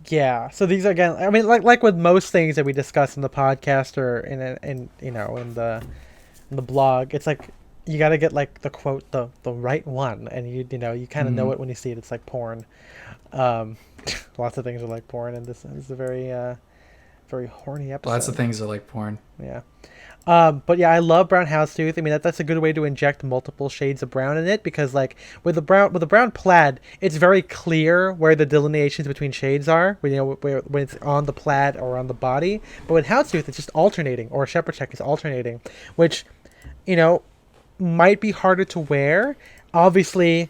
Yeah. So these, again, I mean, like with most things that we discuss in the podcast or in the blog, it's like you got to get like the quote, the right one, and you kind of know it when you see it. It's like porn. Lots of things are like porn, and this is a very very horny episode. Lots of things are like porn. Yeah. But yeah, I love brown houndstooth. I mean, that's a good way to inject multiple shades of brown in it, because like with the brown plaid, it's very clear where the delineations between shades are, when it's on the plaid or on the body. But with houndstooth, it's just alternating, or shepherd check is alternating, which might be harder to wear. Obviously,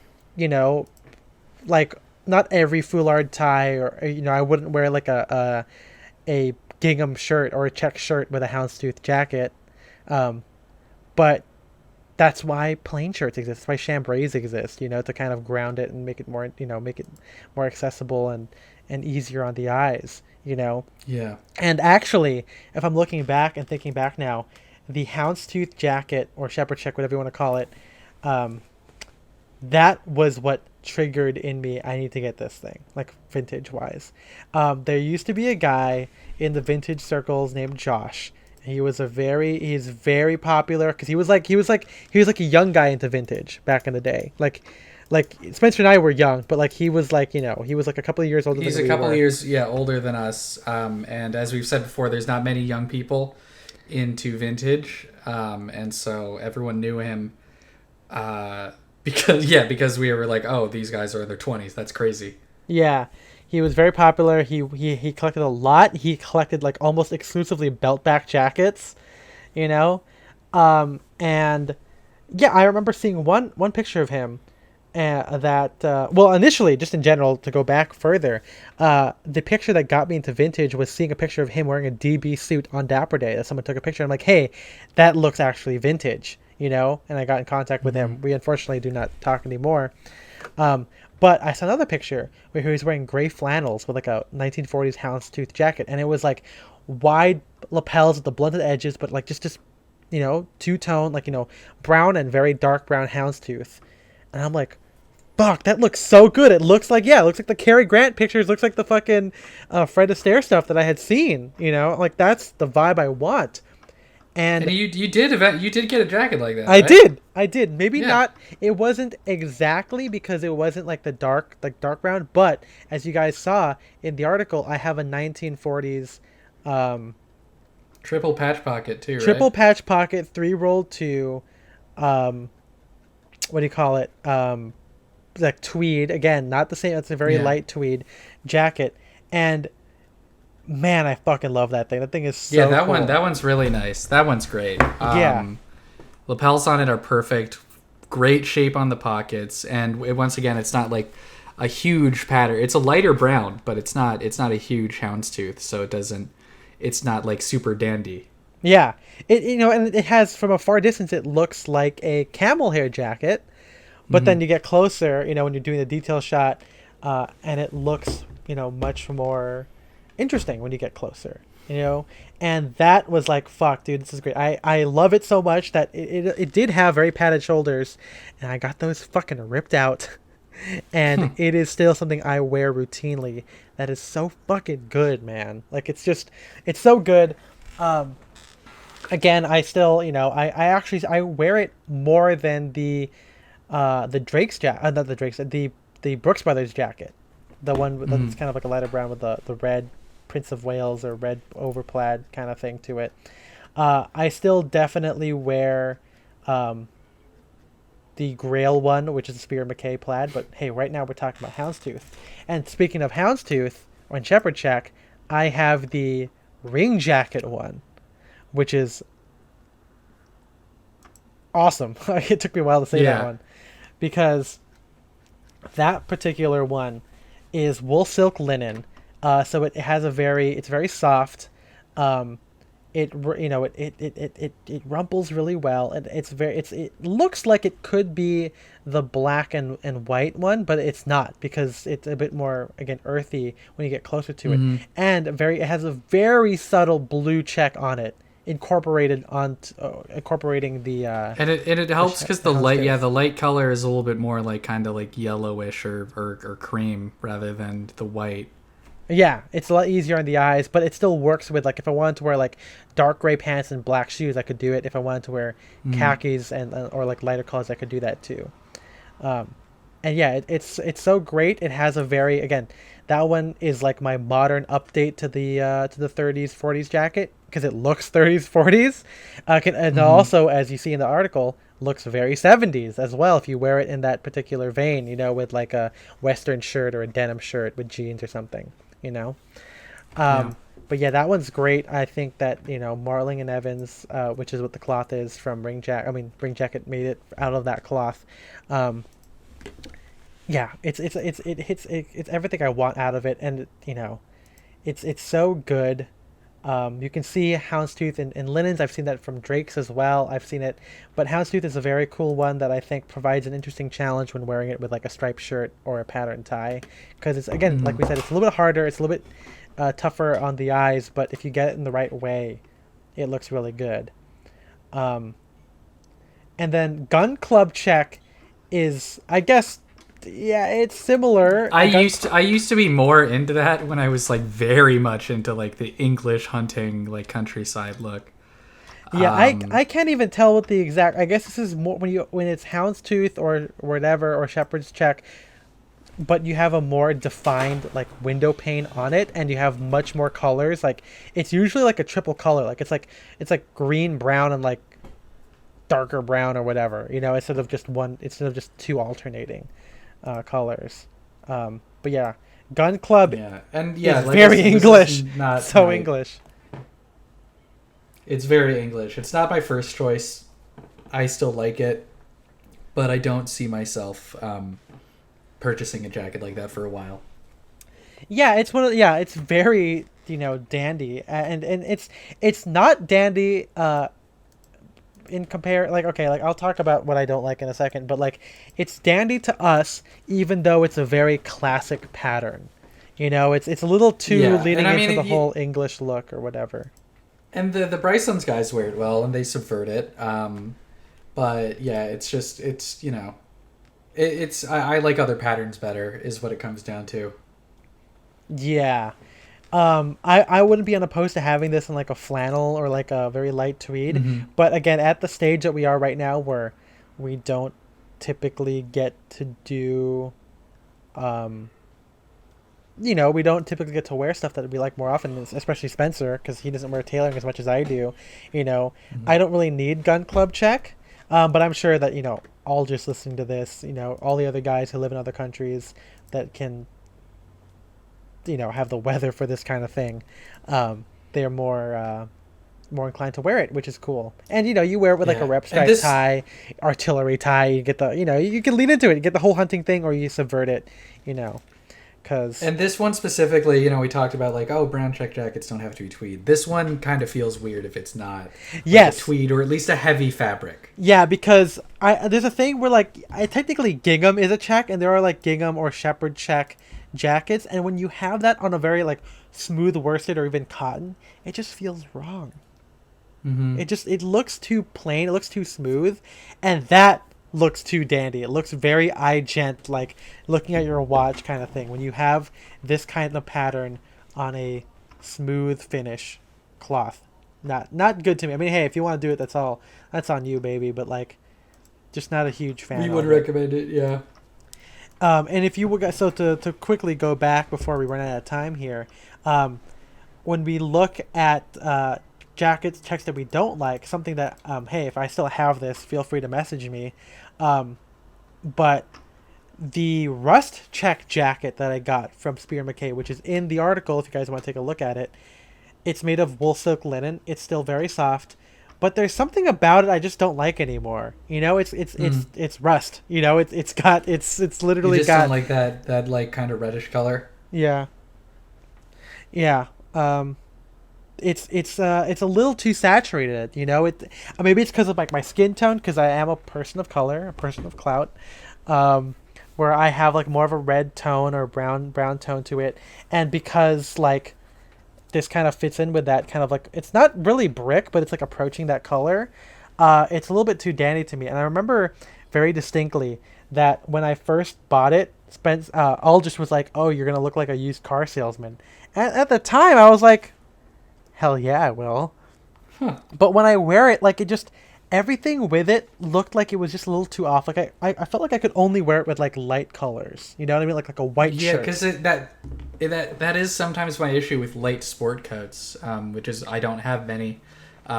like not every foulard tie, or I wouldn't wear like a gingham shirt or a check shirt with a houndstooth jacket, but that's why plain shirts exist. That's why chambrays exist, to kind of ground it and make it more, make it more accessible and easier on the eyes, Yeah. And actually, if I'm looking back and thinking back now, the houndstooth jacket or shepherd check, whatever you want to call it, that was what triggered in me, I need to get this thing, like vintage wise. There used to be a guy in the vintage circles named Josh. He's very popular because he was like a young guy into vintage back in the day. Like Spencer and I were young, but like he was like a couple of years older. He's than a couple we were. of years older than us. And as we've said before, there's not many young people into vintage, and so everyone knew him. Because we were like, oh, these guys are in their 20s. That's crazy. Yeah, he was very popular. He collected a lot. He collected like almost exclusively belt back jackets, and yeah, I remember seeing one picture of him, initially, just in general, to go back further, the picture that got me into vintage was seeing a picture of him wearing a DB suit on Dapper Day. That someone took a picture. I'm like, hey, that looks actually vintage. And I got in contact with him. We unfortunately do not talk anymore. But I saw another picture where he was wearing gray flannels with like a 1940s houndstooth jacket. And it was like wide lapels with the blunted edges, but like just two-tone, like, brown and very dark brown houndstooth. And I'm like, fuck, that looks so good. It looks like the Cary Grant pictures, looks like the fucking Fred Astaire stuff that I had seen, like that's the vibe I want. And you did get a jacket like that. I did. Maybe not. It wasn't exactly because it wasn't like the dark brown. But as you guys saw in the article, I have a 1940s triple patch pocket too. Triple patch pocket, 3-rolled 2. What do you call it? Like tweed. Again, not the same. It's a very light tweed jacket. And man, I fucking love that thing. That thing is so cool. That one's really nice. That one's great. Lapels on it are perfect. Great shape on the pockets, and once again, it's not like a huge pattern. It's a lighter brown, but it's not a huge houndstooth, so it's not like super dandy. Yeah, and it has, from a far distance, it looks like a camel hair jacket, but then you get closer, when you're doing the detail shot, and it looks, much more interesting when you get closer, and that was like, fuck, dude, this is great. I love it so much that it did have very padded shoulders, and I got those fucking ripped out, and it is still something I wear routinely. That is so fucking good, man. Like, it's so good. Again, I still, I wear it more than the Drake's jacket, not the Drake's, the Brooks Brothers jacket, the one that's kind of like a lighter brown with the red Prince of Wales or red overplaid kind of thing to it. I still definitely wear the Grail one, which is a Spear McKay plaid, but hey, right now we're talking about houndstooth. And speaking of houndstooth or shepherd check, I have the ring jacket one, which is awesome. It took me a while to say that one, because that particular one is wool silk linen. So it has it's very soft. It rumples really well, and it looks like it could be the black and white one, but it's not, because it's a bit more, again, earthy when you get closer to it, and it has a very subtle blue check on it, incorporating the and it helps because the light color is a little bit more like kind of like yellowish or cream rather than the white. Yeah, it's a lot easier on the eyes, but it still works with, like, if I wanted to wear like dark gray pants and black shoes, I could do it. If I wanted to wear khakis or like lighter colors, I could do that too. And yeah, it's so great. It has a very, again, that one is like my modern update to the 30s 40s jacket, because it looks 30s 40s, and also, as you see in the article, looks very 70s as well if you wear it in that particular vein, with like a Western shirt or a denim shirt with jeans or something. But yeah, that one's great. I think that Marling and Evans, which is what the cloth is from Ring Jacket made it out of that cloth. Yeah, it's everything I want out of it, and it's so good. You can see houndstooth in linens. I've seen that from Drake's as well. I've seen it, but houndstooth is a very cool one that I think provides an interesting challenge when wearing it with like a striped shirt or a pattern tie, because it's again like we said, it's a little bit harder. It's a little bit tougher on the eyes, but if you get it in the right way, it looks really good. Um, and then gun club check is, I guess, yeah, it's similar. I used to be more into that when I was like very much into like the English hunting like countryside look. Yeah, I can't even tell what the exact. I guess this is more when it's houndstooth or whatever or shepherd's check, but you have a more defined like window pane on it, and you have much more colors. Like it's usually like a triple color. Like it's like green, brown, and like darker brown or whatever. Instead of just two alternating colors. But yeah, gun club. Yeah, and yeah, is like very English. Not so right. English. It's very English. It's not my first choice. I still like it, but I don't see myself purchasing a jacket like that for a while. Yeah, it's very dandy, and it's not dandy. In compare, like, okay, like I'll talk about what I don't like in a second, but like it's dandy to us, even though it's a very classic pattern. It's a little too leading into the whole English look or whatever. And the Brysons guys wear it well, and they subvert it. But yeah, I like other patterns better, is what it comes down to. Yeah. I wouldn't be unopposed to having this in like a flannel or like a very light tweed. Mm-hmm. But again, at the stage that we are right now where we don't typically get to do, we don't typically get to wear stuff that we like more often, especially Spencer, because he doesn't wear tailoring as much as I do. Mm-hmm. I don't really need gun club check. But I'm sure that, all just listening to this, all the other guys who live in other countries that can, have the weather for this kind of thing, they're more inclined to wear it, which is cool. And you wear it with like a rep stripe tie, artillery tie. You get the you can lean into it, you get the whole hunting thing, or you subvert it, because. And this one specifically, we talked about like, brown check jackets don't have to be tweed. This one kind of feels weird if it's not a tweed or at least a heavy fabric. Yeah, because there's a thing where like technically gingham is a check, and there are like gingham or shepherd check jackets, and when you have that on a very like smooth worsted or even cotton, it just feels wrong. Mm-hmm. It looks too plain, it looks too smooth, and that looks too dandy. It looks very eye-gent, like looking at your watch kind of thing when you have this kind of pattern on a smooth finish cloth. Not good to me. I mean, hey, if you want to do it, that's on you, baby, but like just not a huge fan. We would recommend it, yeah. And if you would, so to quickly go back before we run out of time here, when we look at jackets, checks that we don't like, something that, hey, if I still have this, feel free to message me. But the rust check jacket that I got from Spear McKay, which is in the article, if you guys want to take a look at it, it's made of wool silk linen. It's still very soft. But there's something about it I just don't like anymore. It's rust. It's literally you just don't like that like kind of reddish color. Yeah. Yeah. It's a little too saturated. Maybe it's because of like my skin tone, because I am a person of color, a person of clout, where I have like more of a red tone or brown tone to it, and because like. This kind of fits in with that kind of like, it's not really brick, but it's like approaching that color. It's a little bit too dandy to me. And I remember very distinctly that when I first bought it, Aldrich was like, "Oh, you're going to look like a used car salesman." And at the time I was like, hell yeah, I will. Huh. But when I wear it, like everything with it looked like it was just a little too off. Like I felt like I could only wear it with like light colors. You know what I mean? Like a white shirt. Yeah, because that is sometimes my issue with light sport coats, which is I don't have many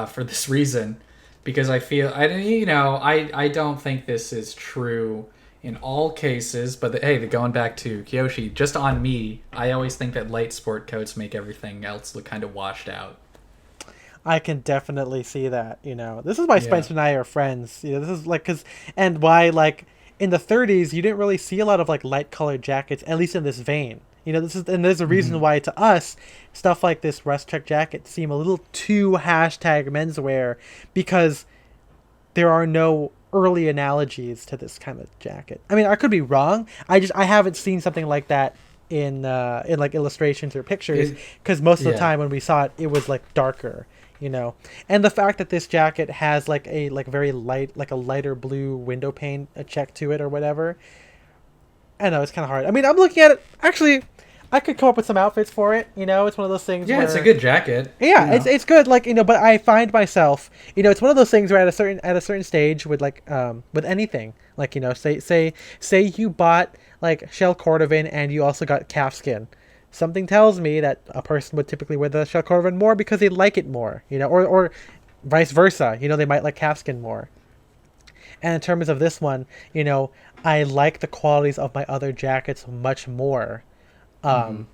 for this reason, because I feel I don't think this is true in all cases. But going back to Kyoshi, just on me, I always think that light sport coats make everything else look kind of washed out. I can definitely see that. This is why Spencer and I are friends. This is like, and why like in the 30s, you didn't really see a lot of like light colored jackets, at least in this vein. And there's a reason why to us, stuff like this rust check jacket seem a little too hashtag menswear, because there are no early analogies to this kind of jacket. I mean, I could be wrong. I haven't seen something like that in like illustrations or pictures, because most of the time when we saw it, it was like darker, And the fact that this jacket has like a very light, like a lighter blue window pane, a check to it or whatever. I know it's kind of hard. I mean, I'm looking at it. Actually, I could come up with some outfits for it. It's one of those things. Yeah, where, it's a good jacket. Yeah, it's good. Like, but I find myself, it's one of those things where at a certain stage with like with anything, like say you bought like shell cordovan and you also got calfskin. Something tells me that a person would typically wear the shell cordovan more because they like it more, or vice versa. They might like calfskin more. And in terms of this one, I like the qualities of my other jackets much more than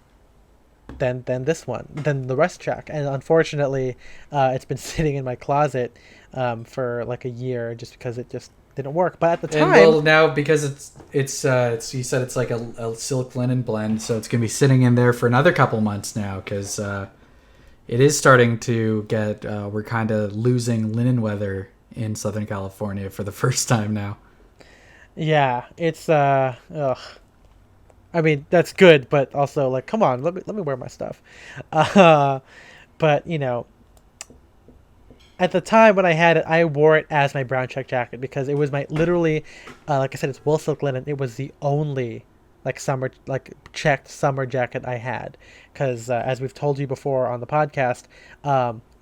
this one, than the rust check. And unfortunately, it's been sitting in my closet for like a year just because it just didn't work. But at the time, well, now because it's you said it's like a silk linen blend, so it's gonna be sitting in there for another couple months now, because it is starting to get we're kind of losing linen weather in Southern California for the first time now. Yeah, it's ugh. I mean, that's good, but also like, come on, let me wear my stuff. But at the time when I had it, I wore it as my brown check jacket because it was my literally, like I said, it's wool silk linen. It was the only checked summer jacket I had, because as we've told you before on the podcast,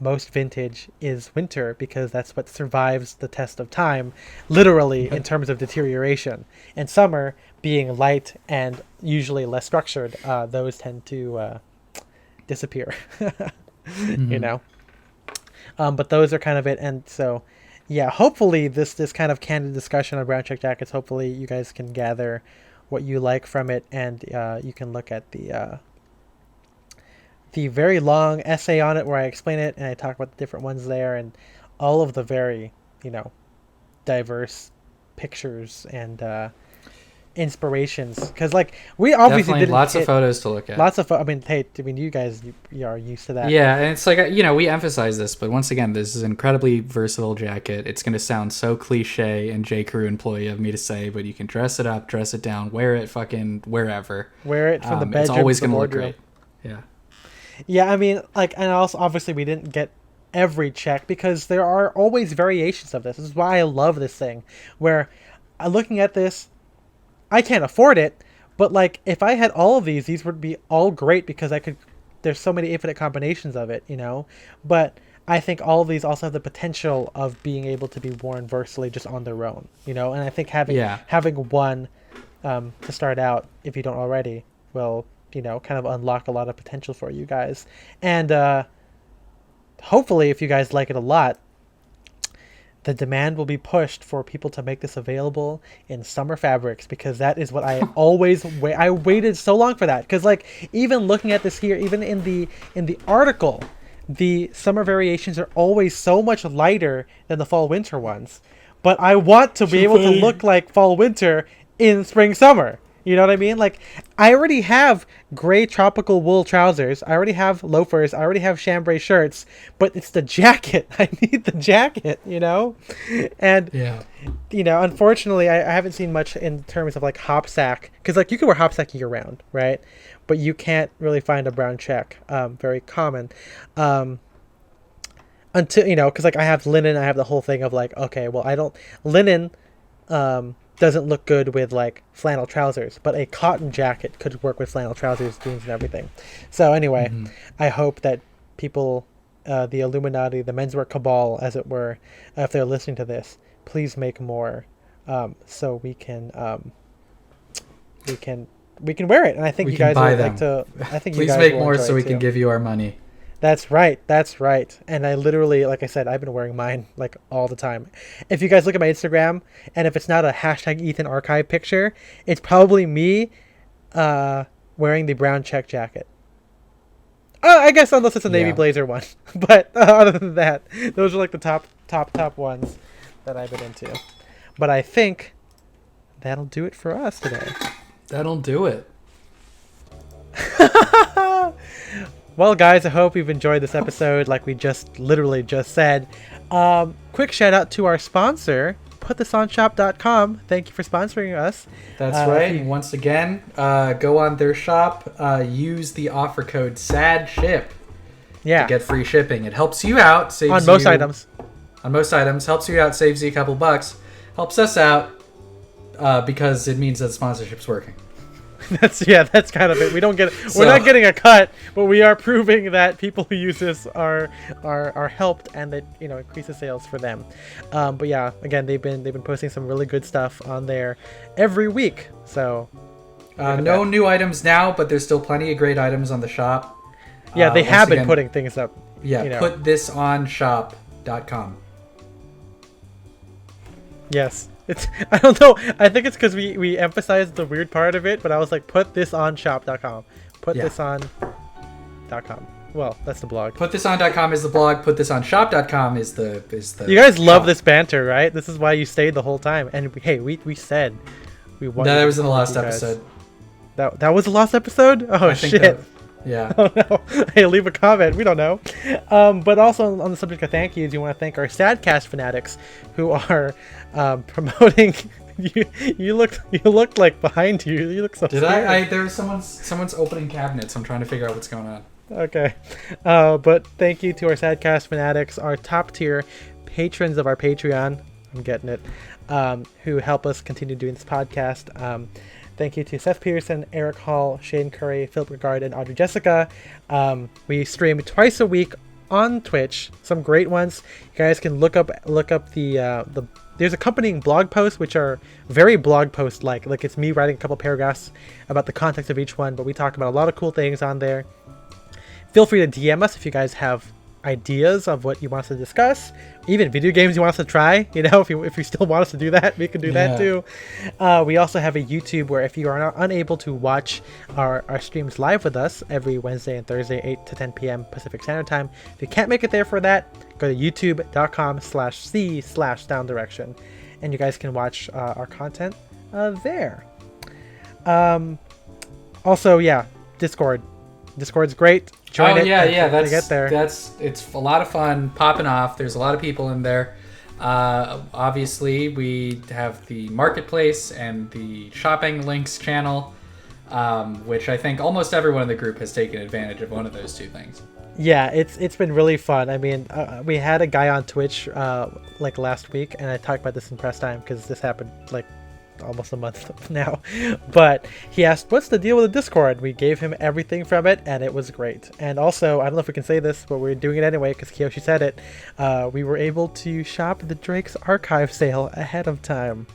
most vintage is winter because that's what survives the test of time, literally, in terms of deterioration. And summer, being light and usually less structured, those tend to disappear. But those are kind of it. And so yeah, hopefully this kind of candid discussion on brown check jackets, hopefully you guys can gather what you like from it, and you can look at the very long essay on it where I explain it and I talk about the different ones there and all of the very diverse pictures and inspirations, because like we obviously didn't lots of photos to look at. You guys you are used to that. Yeah, and it's like we emphasize this, but once again, this is an incredibly versatile jacket. It's going to sound so cliche and J. Crew employee of me to say, but you can dress it up, dress it down, wear it fucking wherever. Wear it from the bedroom. It's always going to look wardrobe. great. Yeah, I mean, like, and also obviously we didn't get every check because there are always variations of this. This is why I love this thing, where looking at this, I can't afford it, but like if I had all of these would be all great because there's so many infinite combinations of it, but I think all of these also have the potential of being able to be worn versatily just on their own, and I think having one to start out, if you don't already, will, kind of unlock a lot of potential for you guys. And hopefully if you guys like it a lot, the demand will be pushed for people to make this available in summer fabrics, because that is what I always wait. I waited so long for that, because like even looking at this here, even in the article, the summer variations are always so much lighter than the fall winter ones. But I want to be able to look like fall winter in spring summer. You know what I mean? Like, I already have gray tropical wool trousers. I already have loafers. I already have chambray shirts. But it's the jacket. I need the jacket, And, unfortunately, I haven't seen much in terms of, like, hopsack. Because, like, you can wear hopsack year-round, right? But you can't really find a brown check. Very common. Until, because, like, I have linen. I have the whole thing of, like, okay, well, I don't... Linen... doesn't look good with like flannel trousers, but a cotton jacket could work with flannel trousers, jeans, and everything. So anyway, I hope that people, the Illuminati, the menswear cabal, as it were, if they're listening to this, please make more, so we can wear it. And I think you guys would like to. I think please make more so we can give you our money. That's right. And I literally, like I said, I've been wearing mine like all the time. If you guys look at my Instagram, and if it's not a hashtag Ethan archive picture, it's probably me wearing the brown check jacket. I guess unless it's a navy blazer one. But other than that, those are like the top ones that I've been into. But I think that'll do it for us today. That'll do it. Well, guys, I hope you've enjoyed this episode like we literally just said. Quick shout out to our sponsor, putthisonshop.com. Thank you for sponsoring us. That's right. And once again, go on their shop, use the offer code SADSHIP to get free shipping. It helps you out. Saves on most items. On most items. Helps you out, saves you a couple bucks. Helps us out because it means that sponsorship's working. That's kind of it. We don't get we're not getting a cut, but we are proving that people who use this are helped, and that increases sales for them. But yeah, again, they've been posting some really good stuff on there every week. So no new items now, but there's still plenty of great items on the shop. Yeah, they have been putting things up. Yeah, putthisonshop.com. Yes. I don't know. I think it's because we emphasized the weird part of it, but I was like, putthisonshop.com. Putthison.com. Well, that's the blog. Putthison.com is the blog. Putthisonshop.com is the You guys love this banter, right? This is why you stayed the whole time. And we said we wanted. No, that was in the last episode. That was the last episode? Oh, shit. Yeah. Oh no. Hey, leave a comment. We don't know. But also on the subject of thank yous, you want to thank our Sadcast fanatics who are promoting. You looked like behind you. You look so. Did I? There was someone's opening cabinets. I'm trying to figure out what's going on. Okay. But thank you to our Sadcast fanatics, our top tier patrons of our Patreon. I'm getting it. Who help us continue doing this podcast. Thank you to Seth Peterson, Eric Hall, Shane Curry, Philip Regard, and Audrey Jessica. We stream twice a week on Twitch. Some great ones. You guys can look up the there's accompanying blog posts, which are very blog post like it's me writing a couple paragraphs about the context of each one, but we talk about a lot of cool things on there. Feel free to DM us if you guys have ideas of what you want us to discuss, even video games you want us to try. If you still want us to do that, we can do that too. We also have a YouTube where if you are unable to watch our streams live with us every Wednesday and Thursday 8 to 10 p.m. Pacific Standard Time, if you can't make it there for that, go to youtube.com/c/downdirection, and you guys can watch our content there. Also, Discord's great. Join it. Get there. It's a lot of fun popping off. There's a lot of people in there. Obviously, we have the marketplace and the shopping links channel, which I think almost everyone in the group has taken advantage of one of those two things. Yeah, it's been really fun. I mean, we had a guy on Twitch like last week, and I talked about this in press time because this happened like almost a month now, but he asked what's the deal with the Discord. We gave him everything from it, and it was great. And also, I don't know if we can say this, but we're doing it anyway because Kiyoshi said it. We were able to shop the Drake's archive sale ahead of time.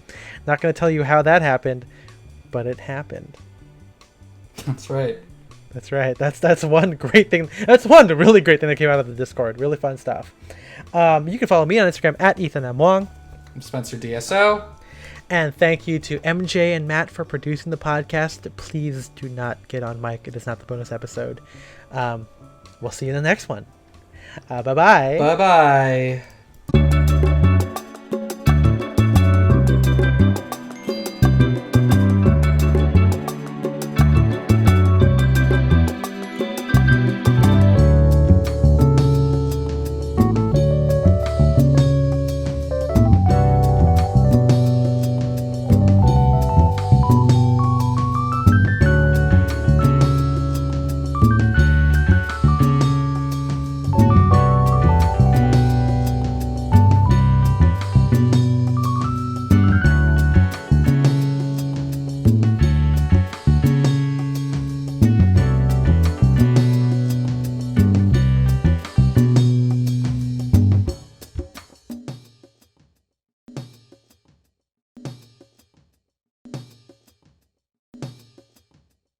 Not going to tell you how that happened, but it happened. That's right. That's one great thing. That's one really great thing that came out of the Discord. Really fun stuff. You can follow me on Instagram at Ethan M. Wong. I'm Spencer DSO. And thank you to MJ and Matt for producing the podcast. Please do not get on mic. It is not the bonus episode. We'll see you in the next one. Bye-bye. Bye-bye.